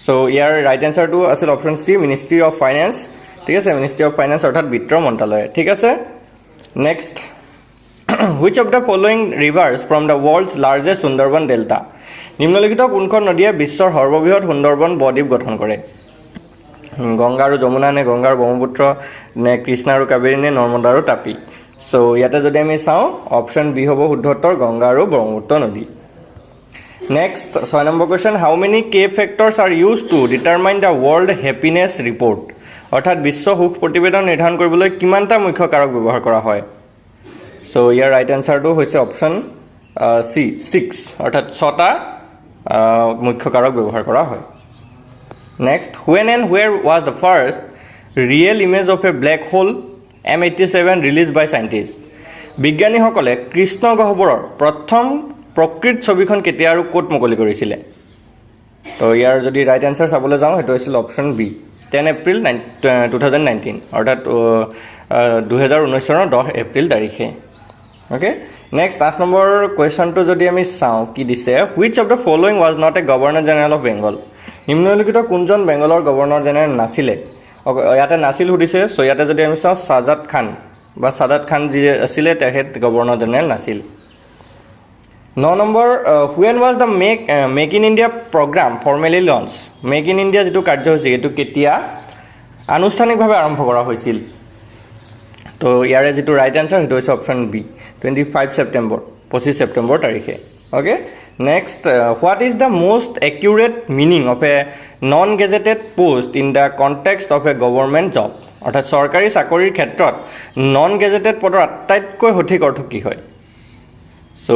সো ইয়াৰ ৰাইট আনসাৰটো আছিল option C ministry of finance ঠিক আছে মিনিষ্ট্ৰি অফ ফাইনেন্স অৰ্থাৎ বিত্ত মন্ত্ৰালয় ঠিক আছে next which of the following rivers from the world's largest Sundarban delta নিম্নলিখিত কোনখন নদীয়ে বিশ্বৰ সৰ্ববৃহৎ সুন্দৰবন বদ্বীপ গঠন কৰে গংগা আৰু যমুনা নে গংগা আৰু ব্ৰহ্মপুত্ৰ নে কৃষ্ণা আৰু কাবেৰী নে নৰ্মদা আৰু তাপী সো ইয়াতে যদি আমি চাওঁ অপচন বি হ'ব শুদ্ধত্তৰ গংগা আৰু ব্ৰহ্মপুত্ৰ নদী next 6 number question how many key factors are used to determine the world happiness report অৰ্থাৎ বিশ্ব সুখ প্ৰতিবেদন নিৰ্ধাৰণ কৰিবলৈ কিমানটা মুখ্য কাৰক ব্যৱহাৰ কৰা হয় সো ইয়াৰ ৰাইট আনসাৰটো হৈছে অপচন সি 6 অৰ্থাৎ 6টা মুখ্য কাৰক ব্যৱহাৰ কৰা হয় next when and where was the first real image of a black hole M87 released by scientists বিজ্ঞানীসকলে কৃষ্ণ গহ্বৰৰ প্ৰথম প্ৰকৃত ছবিখন কেতিয়া আৰু ক'ত মুকলি কৰিছিল তো ইয়াৰ যদি ৰাইট আনসাৰ চাবলৈ যাওঁ হেতু আছিল অপচন বি 10 এপ্ৰিল 2019 অৰ্থাৎ 2019 চনৰ 10 এপ্ৰিল তাৰিখে ওকে নেক্সট 8 নম্বৰ কোৱেশ্চনটো যদি আমি চাওঁ কি দিছে which of the following was not a governor general of Bengal নিম্নলিখিত কোনজন বেংগলৰ গভৰ্ণৰ জেনেৰেল নাছিলে ইয়াতে নাছিল সুধিছে সো ইয়াতে যদি আমি চাওঁ সাজাদ খান যি আছিলে তেখেত গভৰ্ণৰ জেনেৰেল নাছিল 9 number when was the make in India program formally launched make in India যেটো কাৰ্যসূচী এটো কেতিয়া আনুষ্ঠানিকভাৱে আৰম্ভ কৰা হৈছিল তো ইয়াৰে যিটো ৰাইট এনচাৰ সেইটো হৈছে অপশ্যন বি 25 ছেপ্টেম্বৰ 25 ছেপ্টেম্বৰ তাৰিখে okay next what is the most accurate meaning of a non gazetted post in the context of a government job অৰ্থাৎ চৰকাৰী চাকৰিৰ ক্ষেত্ৰত নন গেজেটেড পদৰ আটাইতকৈ সঠিক অৰ্থ কি হয় চ'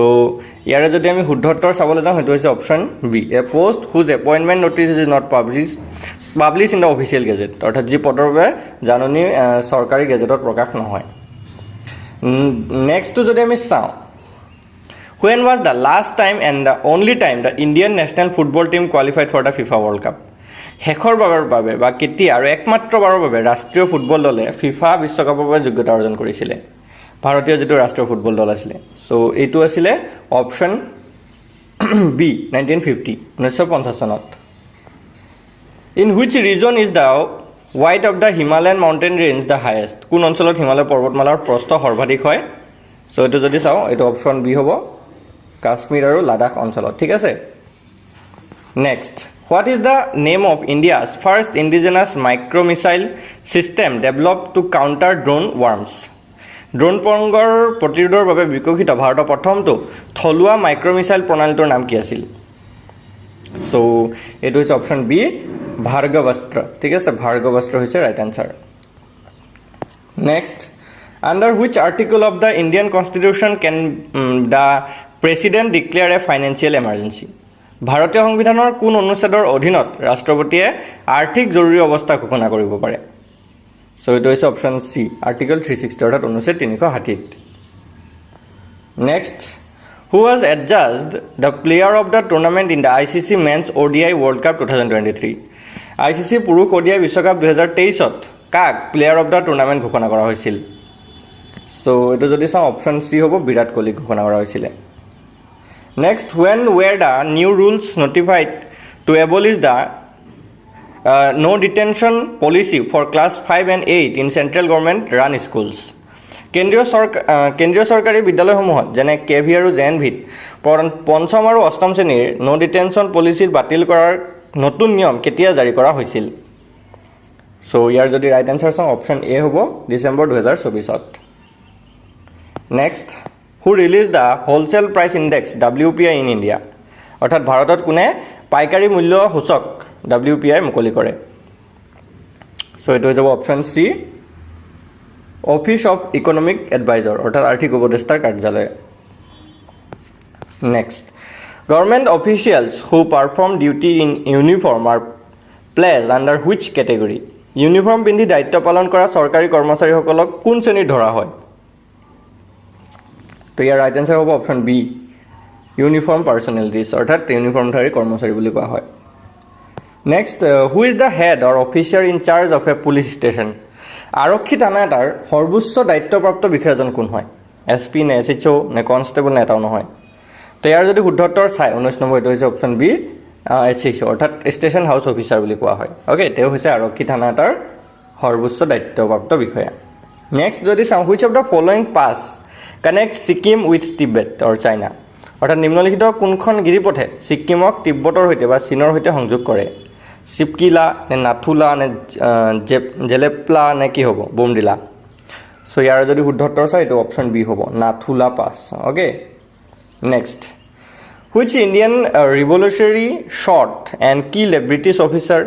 ইয়াৰে যদি আমি শুদ্ধত্তৰ চাবলৈ যাওঁ সেইটো হৈছে option B a post whose appointment notice is not publish in the official gazette অৰ্থাৎ যি পদৰ বাবে জাননী চৰকাৰী গেজেটত প্ৰকাশ নহয় নেক্সটটো যদি আমি চাওঁ when was the last time and the only time the Indian national football team qualified for the FIFA World Cup শেষৰ বাৰৰ বাবে বা কেতিয়া আৰু একমাত্ৰ বাৰৰ বাবে ৰাষ্ট্ৰীয় ফুটবল দলে ফিফা বিশ্বকাপৰ বাবে যোগ্যতা অৰ্জন কৰিছিলে ভাৰতীয় যিটো ৰাষ্ট্ৰীয় ফুটবল দল আছিলে চ' এইটো আছিলে অপশ্যন বি 1950 চনত in which region is the wide of the Himalayan mountain range the highest কোন অঞ্চলত হিমালয় পৰ্বতমালাৰ প্ৰস্থ সৰ্বাধিক হয় চ' এইটো যদি চাওঁ এইটো অপশ্যন বি হ'ব কাশ্মীৰ আৰু লাডাখ অঞ্চলত ঠিক আছে next what is the name of India's first indigenous micro' missile system develop to counter drone swarms drone পতংগৰ প্ৰতিৰোধৰ বাবে বিকশিত ভাৰতৰ প্ৰথমটো থলুৱা মাইক্ৰ' মিছাইল প্ৰণালীটোৰ নাম কি আছিল চ' এইটো হৈছে অপশ্যন বি ভাৰ্গৱস্ত্ৰ ঠিক আছে ভাৰ্গৱস্ত্ৰ হৈছে right answer next under which article of the Indian constitution can the president declare a financial emergency ভাৰতীয় সংবিধানৰ কোন অনুচ্ছেদৰ অধীনত ৰাষ্ট্ৰপতিয়ে আৰ্থিক জৰুৰী অৱস্থা ঘোষণা কৰিব পাৰে চ' এইটো হৈছে অপশ্যন চি আৰ্টিকল 360 অৰ্থাৎ অনুচ্ছেদ 360 next who was adjudged the player of the tournament in the ICC men's ODI world cup 2023 ICC পুৰুষ ODI বিশ্বকাপ 2023ত কাক প্লেয়াৰ অফ দ্য টুৰ্ণামেণ্ট ঘোষণা কৰা হৈছিল চ' এইটো যদি চাওঁ অপশ্যন চি হ'ব বিৰাট কোহলিক ঘোষণা কৰা হৈছিলে next when were the new rules notified to abolish the no detention policy for class 5 and 8 in central government run schools কেন্দ্ৰীয় চৰকাৰী বিদ্যালয়সমূহত যেনে KV আৰু JNVত পঞ্চম আৰু অষ্টম শ্ৰেণীৰ no detention policy বাতিল কৰাৰ নতুন নিয়ম কেতিয়া জাৰি কৰা হৈছিল চ' ইয়াৰ যদি ৰাইট এনচাৰ চাওঁ অপশ্যন এ হ'ব ডিচেম্বৰ 2024ত next who release the wholesale price index WPI in India অৰ্থাৎ ভাৰতত কোনে পাইকাৰী মূল্য সূচক WPI মুকলি কৰে চ' এইটো হৈ যাব option C office of economic adviser অৰ্থাৎ আৰ্থিক উপদেষ্টাৰ কাৰ্যালয় next government officials who perform duty in uniform are placed under which category uniform পিন্ধি দায়িত্ব পালন কৰা চৰকাৰী কৰ্মচাৰীসকলক কোন শ্ৰেণীত ধৰা হয় তো ইয়াৰ ৰাইট এনচাৰ হ'ব অপশ্যন বি ইউনিফৰ্ম পাৰ্চনেলিটিজ অৰ্থাৎ ইউনিফৰ্মধাৰী কৰ্মচাৰী বুলি কোৱা হয় next who is the head or officer in charge of a police station আৰক্ষী থানা এটাৰ সৰ্বোচ্চ দায়িত্বপ্ৰাপ্ত বিষয়াজন কোন হয় SP নে SHO নে কনষ্টেবল নে এটাও নহয় তো ইয়াৰ যদি শুদ্ধত্তৰ চাই 19 নম্বৰ এইটো হৈছে অপশ্যন বি SHO অৰ্থাৎ ষ্টেচন হাউচ অফিচাৰ বুলি কোৱা হয় অ'কে তেওঁ হৈছে আৰক্ষী থানা এটাৰ সৰ্বোচ্চ দায়িত্বপ্ৰাপ্ত বিষয়া নেক্সট যদি চাওঁ which of the following pass connect Sikkim with Tibet or China অৰ্থাৎ নিম্নলিখিত কোনখন গিৰিপথে ছিকিমক তিব্বতৰ সৈতে বা চীনৰ সৈতে সংযোগ কৰে চিপকিলা নে নাথুলা নে জেলেপলা নে কি হ'ব বোমডিলা চ' ইয়াৰ যদি শুদ্ধত্তৰ চাই এইটো অপশ্যন বি হ'ব Nathula pass okay next which Indian revolutionary shot and kill a British officer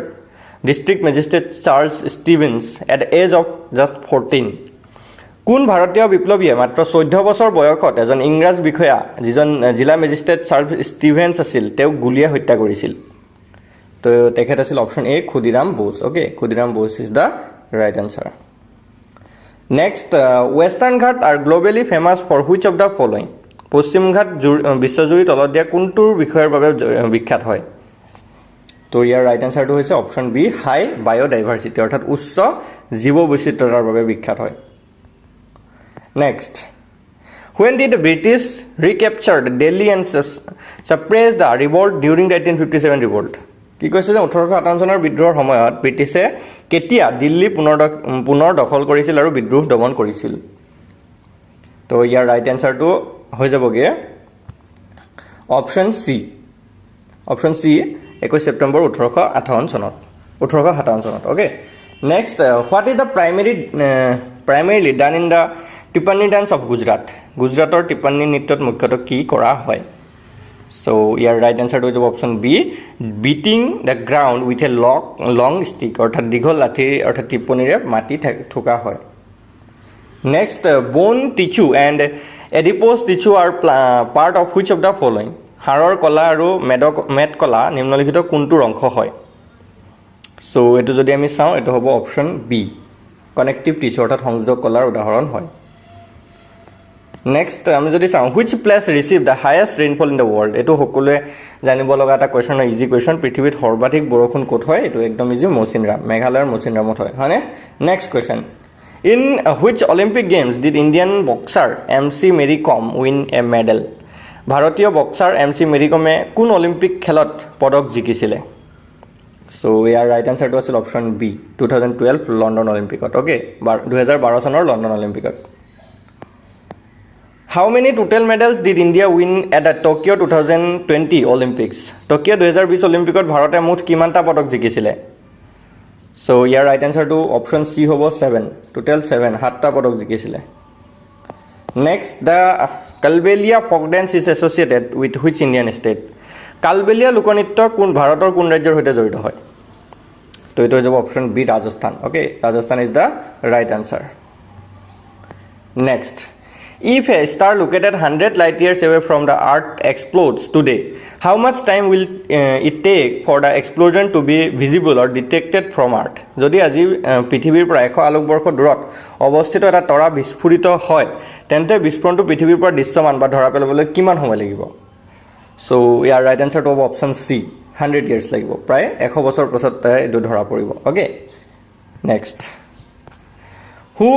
district magistrate Charles Stevens at age of just 14 কোন ভাৰতীয় বিপ্লৱীয়ে মাত্ৰ 14 বছৰ বয়সত এজন ইংৰাজ বিষয়া যিজন জিলা মেজিষ্ট্ৰেট চাৰ্লছ ষ্টিভেন্স আছিল তেওঁক গুলীয়াই হত্যা কৰিছিল তো তেখেত আছিল option A Khudiram Bose okay Khudiram Bose is the right answer next western ঘাট are globally famous for which of the following পশ্চিম ঘাট বিশ্বজুৰি তলত দিয়া কোনটোৰ বিষয়ৰ বাবে বিখ্যাত হয় তো ইয়াৰ ৰাইট এনচাৰটো হৈছে অপশ্যন বি হাই বায়'ডাইভাৰ্চিটি অৰ্থাৎ উচ্চ জীৱ বৈচিত্ৰতাৰ বাবে বিখ্যাত হয় Next, when did the British recaptured Delhi and suppress the revolt during the 1857 revolt? কি কৈছে যে 1857 চনৰ বিদ্ৰোহৰ সময়ত ব্ৰিটিছে কেতিয়া দিল্লী পুনৰ দখল কৰিছিল আৰু বিদ্ৰোহ দমন কৰিছিল তো ইয়াৰ ৰাইট এনচাৰটো হৈ যাবগে অপশ্যন চি 21 ছেপ্টেম্বৰ 1857 চনত okay next what is the primarily done in the Tippani dance of Gujarat. Gujaраতৰ টিপ্পানী নৃত্যত মুখ্যতঃ কি কৰা হয়? So ইয়াৰ right answer হৈ যাব option B, beating the ground with a long stick, অৰ্থাৎ দীঘল লাঠি অৰ্থাৎ টিপ্পনীৰে মাটি ঠোকা হয়। Next, bone tissue and adipose tissue are part of which of the following? হাড়ৰ কলা আৰু মেদ কলা নিম্নলিখিত কোনটোৰ অংশ হয়? So এটো যদি আমি চাওঁ এটো হ'ব অপশন বি, কানেক্টিভ টিস্যু অৰ্থাৎ সংযোগ কলাৰ উদাহৰণ হয়। নেক্সট আমি যদি চাওঁ which place receive the highest rainfall in the world, এইটো সকলোৱে জানিব লগা এটা কুৱেশ্যন হয়, ইজি কুৱেশ্যন। পৃথিৱীত সৰ্বাধিক বৰষুণ ক'ত হয়? এইটো একদম ইজি, মৌচিনৰাম, মেঘালয়ৰ মৌচিনৰামত হয়, হয়নে? Next question, in which Olympic games did Indian boxer MC Mary Kom win a medal? ভাৰতীয় বক্সাৰ MC মেৰী কমে কোন অলিম্পিক খেলত পদক জিকিছিলে? So ইয়াৰ ৰাইট আনচাৰটো আছিল অপশ্যন বি, 2012 লণ্ডন অলিম্পিকত। অ'কে, 2012 চনৰ লণ্ডন অলিম্পিকত। How many total medals did India win at the Tokyo 2020 Olympics? Tokyo' 2020 অলিম্পিকত ভাৰতে মুঠ কিমানটা পদক জিকিছিলে? So ইয়াৰ ৰাইট আনচাৰটো অপশ্যন চি হ'ব 7, টোটেল 7, 7টা পদক জিকিছিলে। Next, the Kalbelia folk dance is associated with which Indian state? Kalbelia লোকনৃত্য কোন ভাৰতৰ কোন ৰাজ্যৰ সৈতে জড়িত হয়? তো এইটো হৈ যাব option B, Rajasthan. Okay, Rajasthan is the right answer. Next, if a star located 100 light years away from the earth explodes today, how much time will it take for the explosion to be visible or detected from earth? যদি আজি পৃথিৱীৰ পৰা 100 আলোকবৰ্ষ দূৰত অৱস্থিত এটা তৰা বিস্ফোৰিত হয়, তেন্তে বিস্ফোৰণটো পৃথিৱীৰ পৰা দৃশ্যমান বা ধৰা পেলাবলৈ কিমান সময় লাগিব? সো ইয়াৰ ৰাইট আনচাৰটো হ'ব অপশ্যন চি, 100 years লাগিব, প্ৰায় 100 বছৰ পাছত এইটো ধৰা পৰিব। Okay, next, who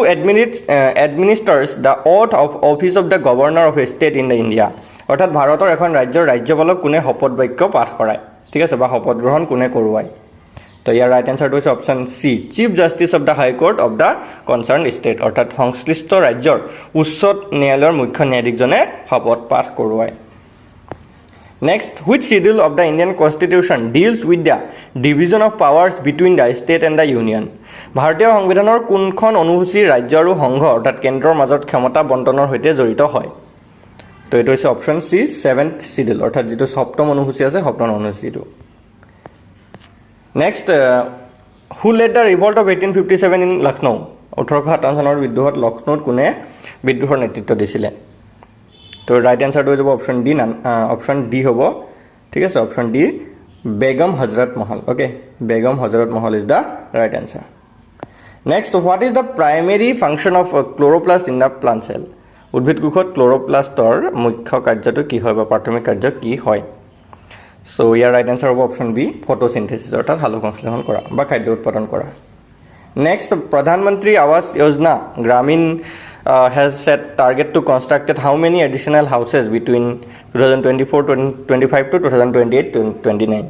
administers the oath of office of the governor of a state in the India? অৰ্থাৎ ভাৰতৰ এখন ৰাজ্যৰ ৰাজ্যপালক কোনে শপত বাক্য পাঠ কৰায়, ঠিক আছে, বা শপত গ্ৰহণ কোনে কৰোৱায়? তো ইয়াৰ ৰাইট আনচাৰটো হৈছে option C, chief justice of the high court of the concern state, অৰ্থাৎ সংশ্লিষ্ট ৰাজ্যৰ উচ্চ ন্যায়ালয়ৰ মুখ্য ন্যায়াধীশজনে শপত পাঠ কৰোৱায়। Next, which schedule of the Indian Constitution deals with the division of powers between the state and the union? ভাৰতীয় সংবিধানৰ কোনখন অনুসূচী ৰাজ্য আৰু সংঘ অৰ্থাৎ কেন্দ্ৰৰ মাজত ক্ষমতা বণ্টনৰ সৈতে জড়িত হয়? তো এইটো হৈছে অপশ্যন চি, 7th শিডিউল, অৰ্থাৎ যিটো সপ্তম অনুসূচী আছে, সপ্তম অনুসূচীটো। Next, who led the revolt of 1857 in Lucknow? 1857 চনৰ বিদ্ৰোহত লক্ষ্ণৌত কোনে বিদ্ৰোহৰ নেতৃত্ব দিছিলে? তো ৰাইট আনচাৰটো হৈ যাব অপশ্যন ডি, অপশ্যন ডি হ'ব, ঠিক আছে, option D, Begum Hazrat Mahal. Okay, Begum Hazrat Mahal is the right answer. Next, what is the primary function of chloroplast in the plant cell? উদ্ভিদ কোষত ক্ল'ৰ'প্লাষ্টৰ মুখ্য কাৰ্যটো কি হয় বা প্ৰাথমিক কাৰ্য কি হয়? চ' ইয়াৰ ৰাইট আনচাৰ হ'ব অপশ্যন বি, ফটোচিনথেচিছ, অৰ্থাৎ সালোকসংশ্লেষণ কৰা বা খাদ্য উৎপাদন কৰা। নেক্সট, প্ৰধানমন্ত্ৰী আৱাস যোজনা গ্ৰামীণ has set target to constructed how many additional houses between 2024-25 to 2028-29?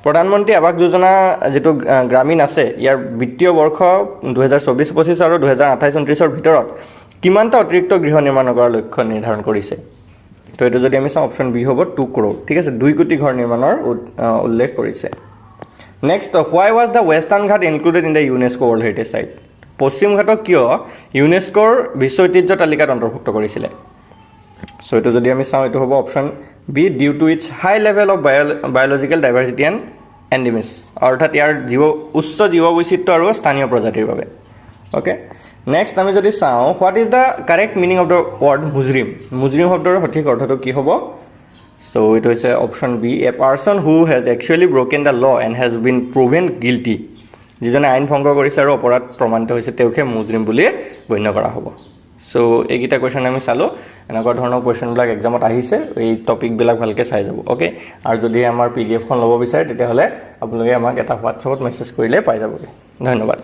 প্ৰধানমন্ত্ৰী আৱাস যোজনা যেটো গ্ৰামীণ আছে, ইয়াৰ বিত্তীয় বৰ্ষ 2024-25 আৰু 2028-29 ভিতৰত কিমানটা অতিৰিক্ত গৃহ নিৰ্মাণ কৰাৰ লক্ষ্য নিৰ্ধাৰণ কৰিছে? তো এইটো যদি আমি চাওঁ অপশ্যন বি হ'ব 2 crore, ঠিক আছে, 2 কোটি ঘৰ নিৰ্মাণৰ উল্লেখ কৰিছে। Next, why was the Western Ghat included in the UNESCO World Heritage Site? পশ্চিম ঘাটক কিয় ইউনেস্কোৰ বিশ্ব ঐতিহ্য তালিকাত অন্তৰ্ভুক্ত কৰিছিলে? সো এইটো যদি আমি চাওঁ এইটো হ'ব option B, due to its high level of biological diversity and endemism, অৰ্থাৎ ইয়াৰ উচ্চ জীৱ বৈচিত্ৰ্য আৰু স্থানীয় প্ৰজাতিৰ বাবে। অ'কে, নেক্সট আমি যদি চাওঁ what is the correct meaning of the word মুজৰিম? মুজৰিম শব্দৰ সঠিক অৰ্থটো কি হ'ব? সো এইটো হৈছে option B, a person who has actually broken the law and has been proven guilty, যিজনে আইন ভংগ কৰিছে আৰু অপৰাধ প্ৰমাণিত হৈছে তেওঁকহে মুজৰিম বুলি গণ্য কৰা হ'ব। চ' এইকেইটা কুৱেশ্যন আমি চালোঁ, এনেকুৱা ধৰণৰ কুৱেশ্যনবিলাক এক্সামত আহিছে, এই টপিকবিলাক ভালকৈ চাই যাব। অ'কে, আৰু যদি আমাৰ PDF খন ল'ব বিচাৰে তেতিয়াহ'লে আপোনালোকে আমাক এটা হোৱাটছআপত মেছেজ কৰিলে পাই যাবগৈ। ধন্যবাদ।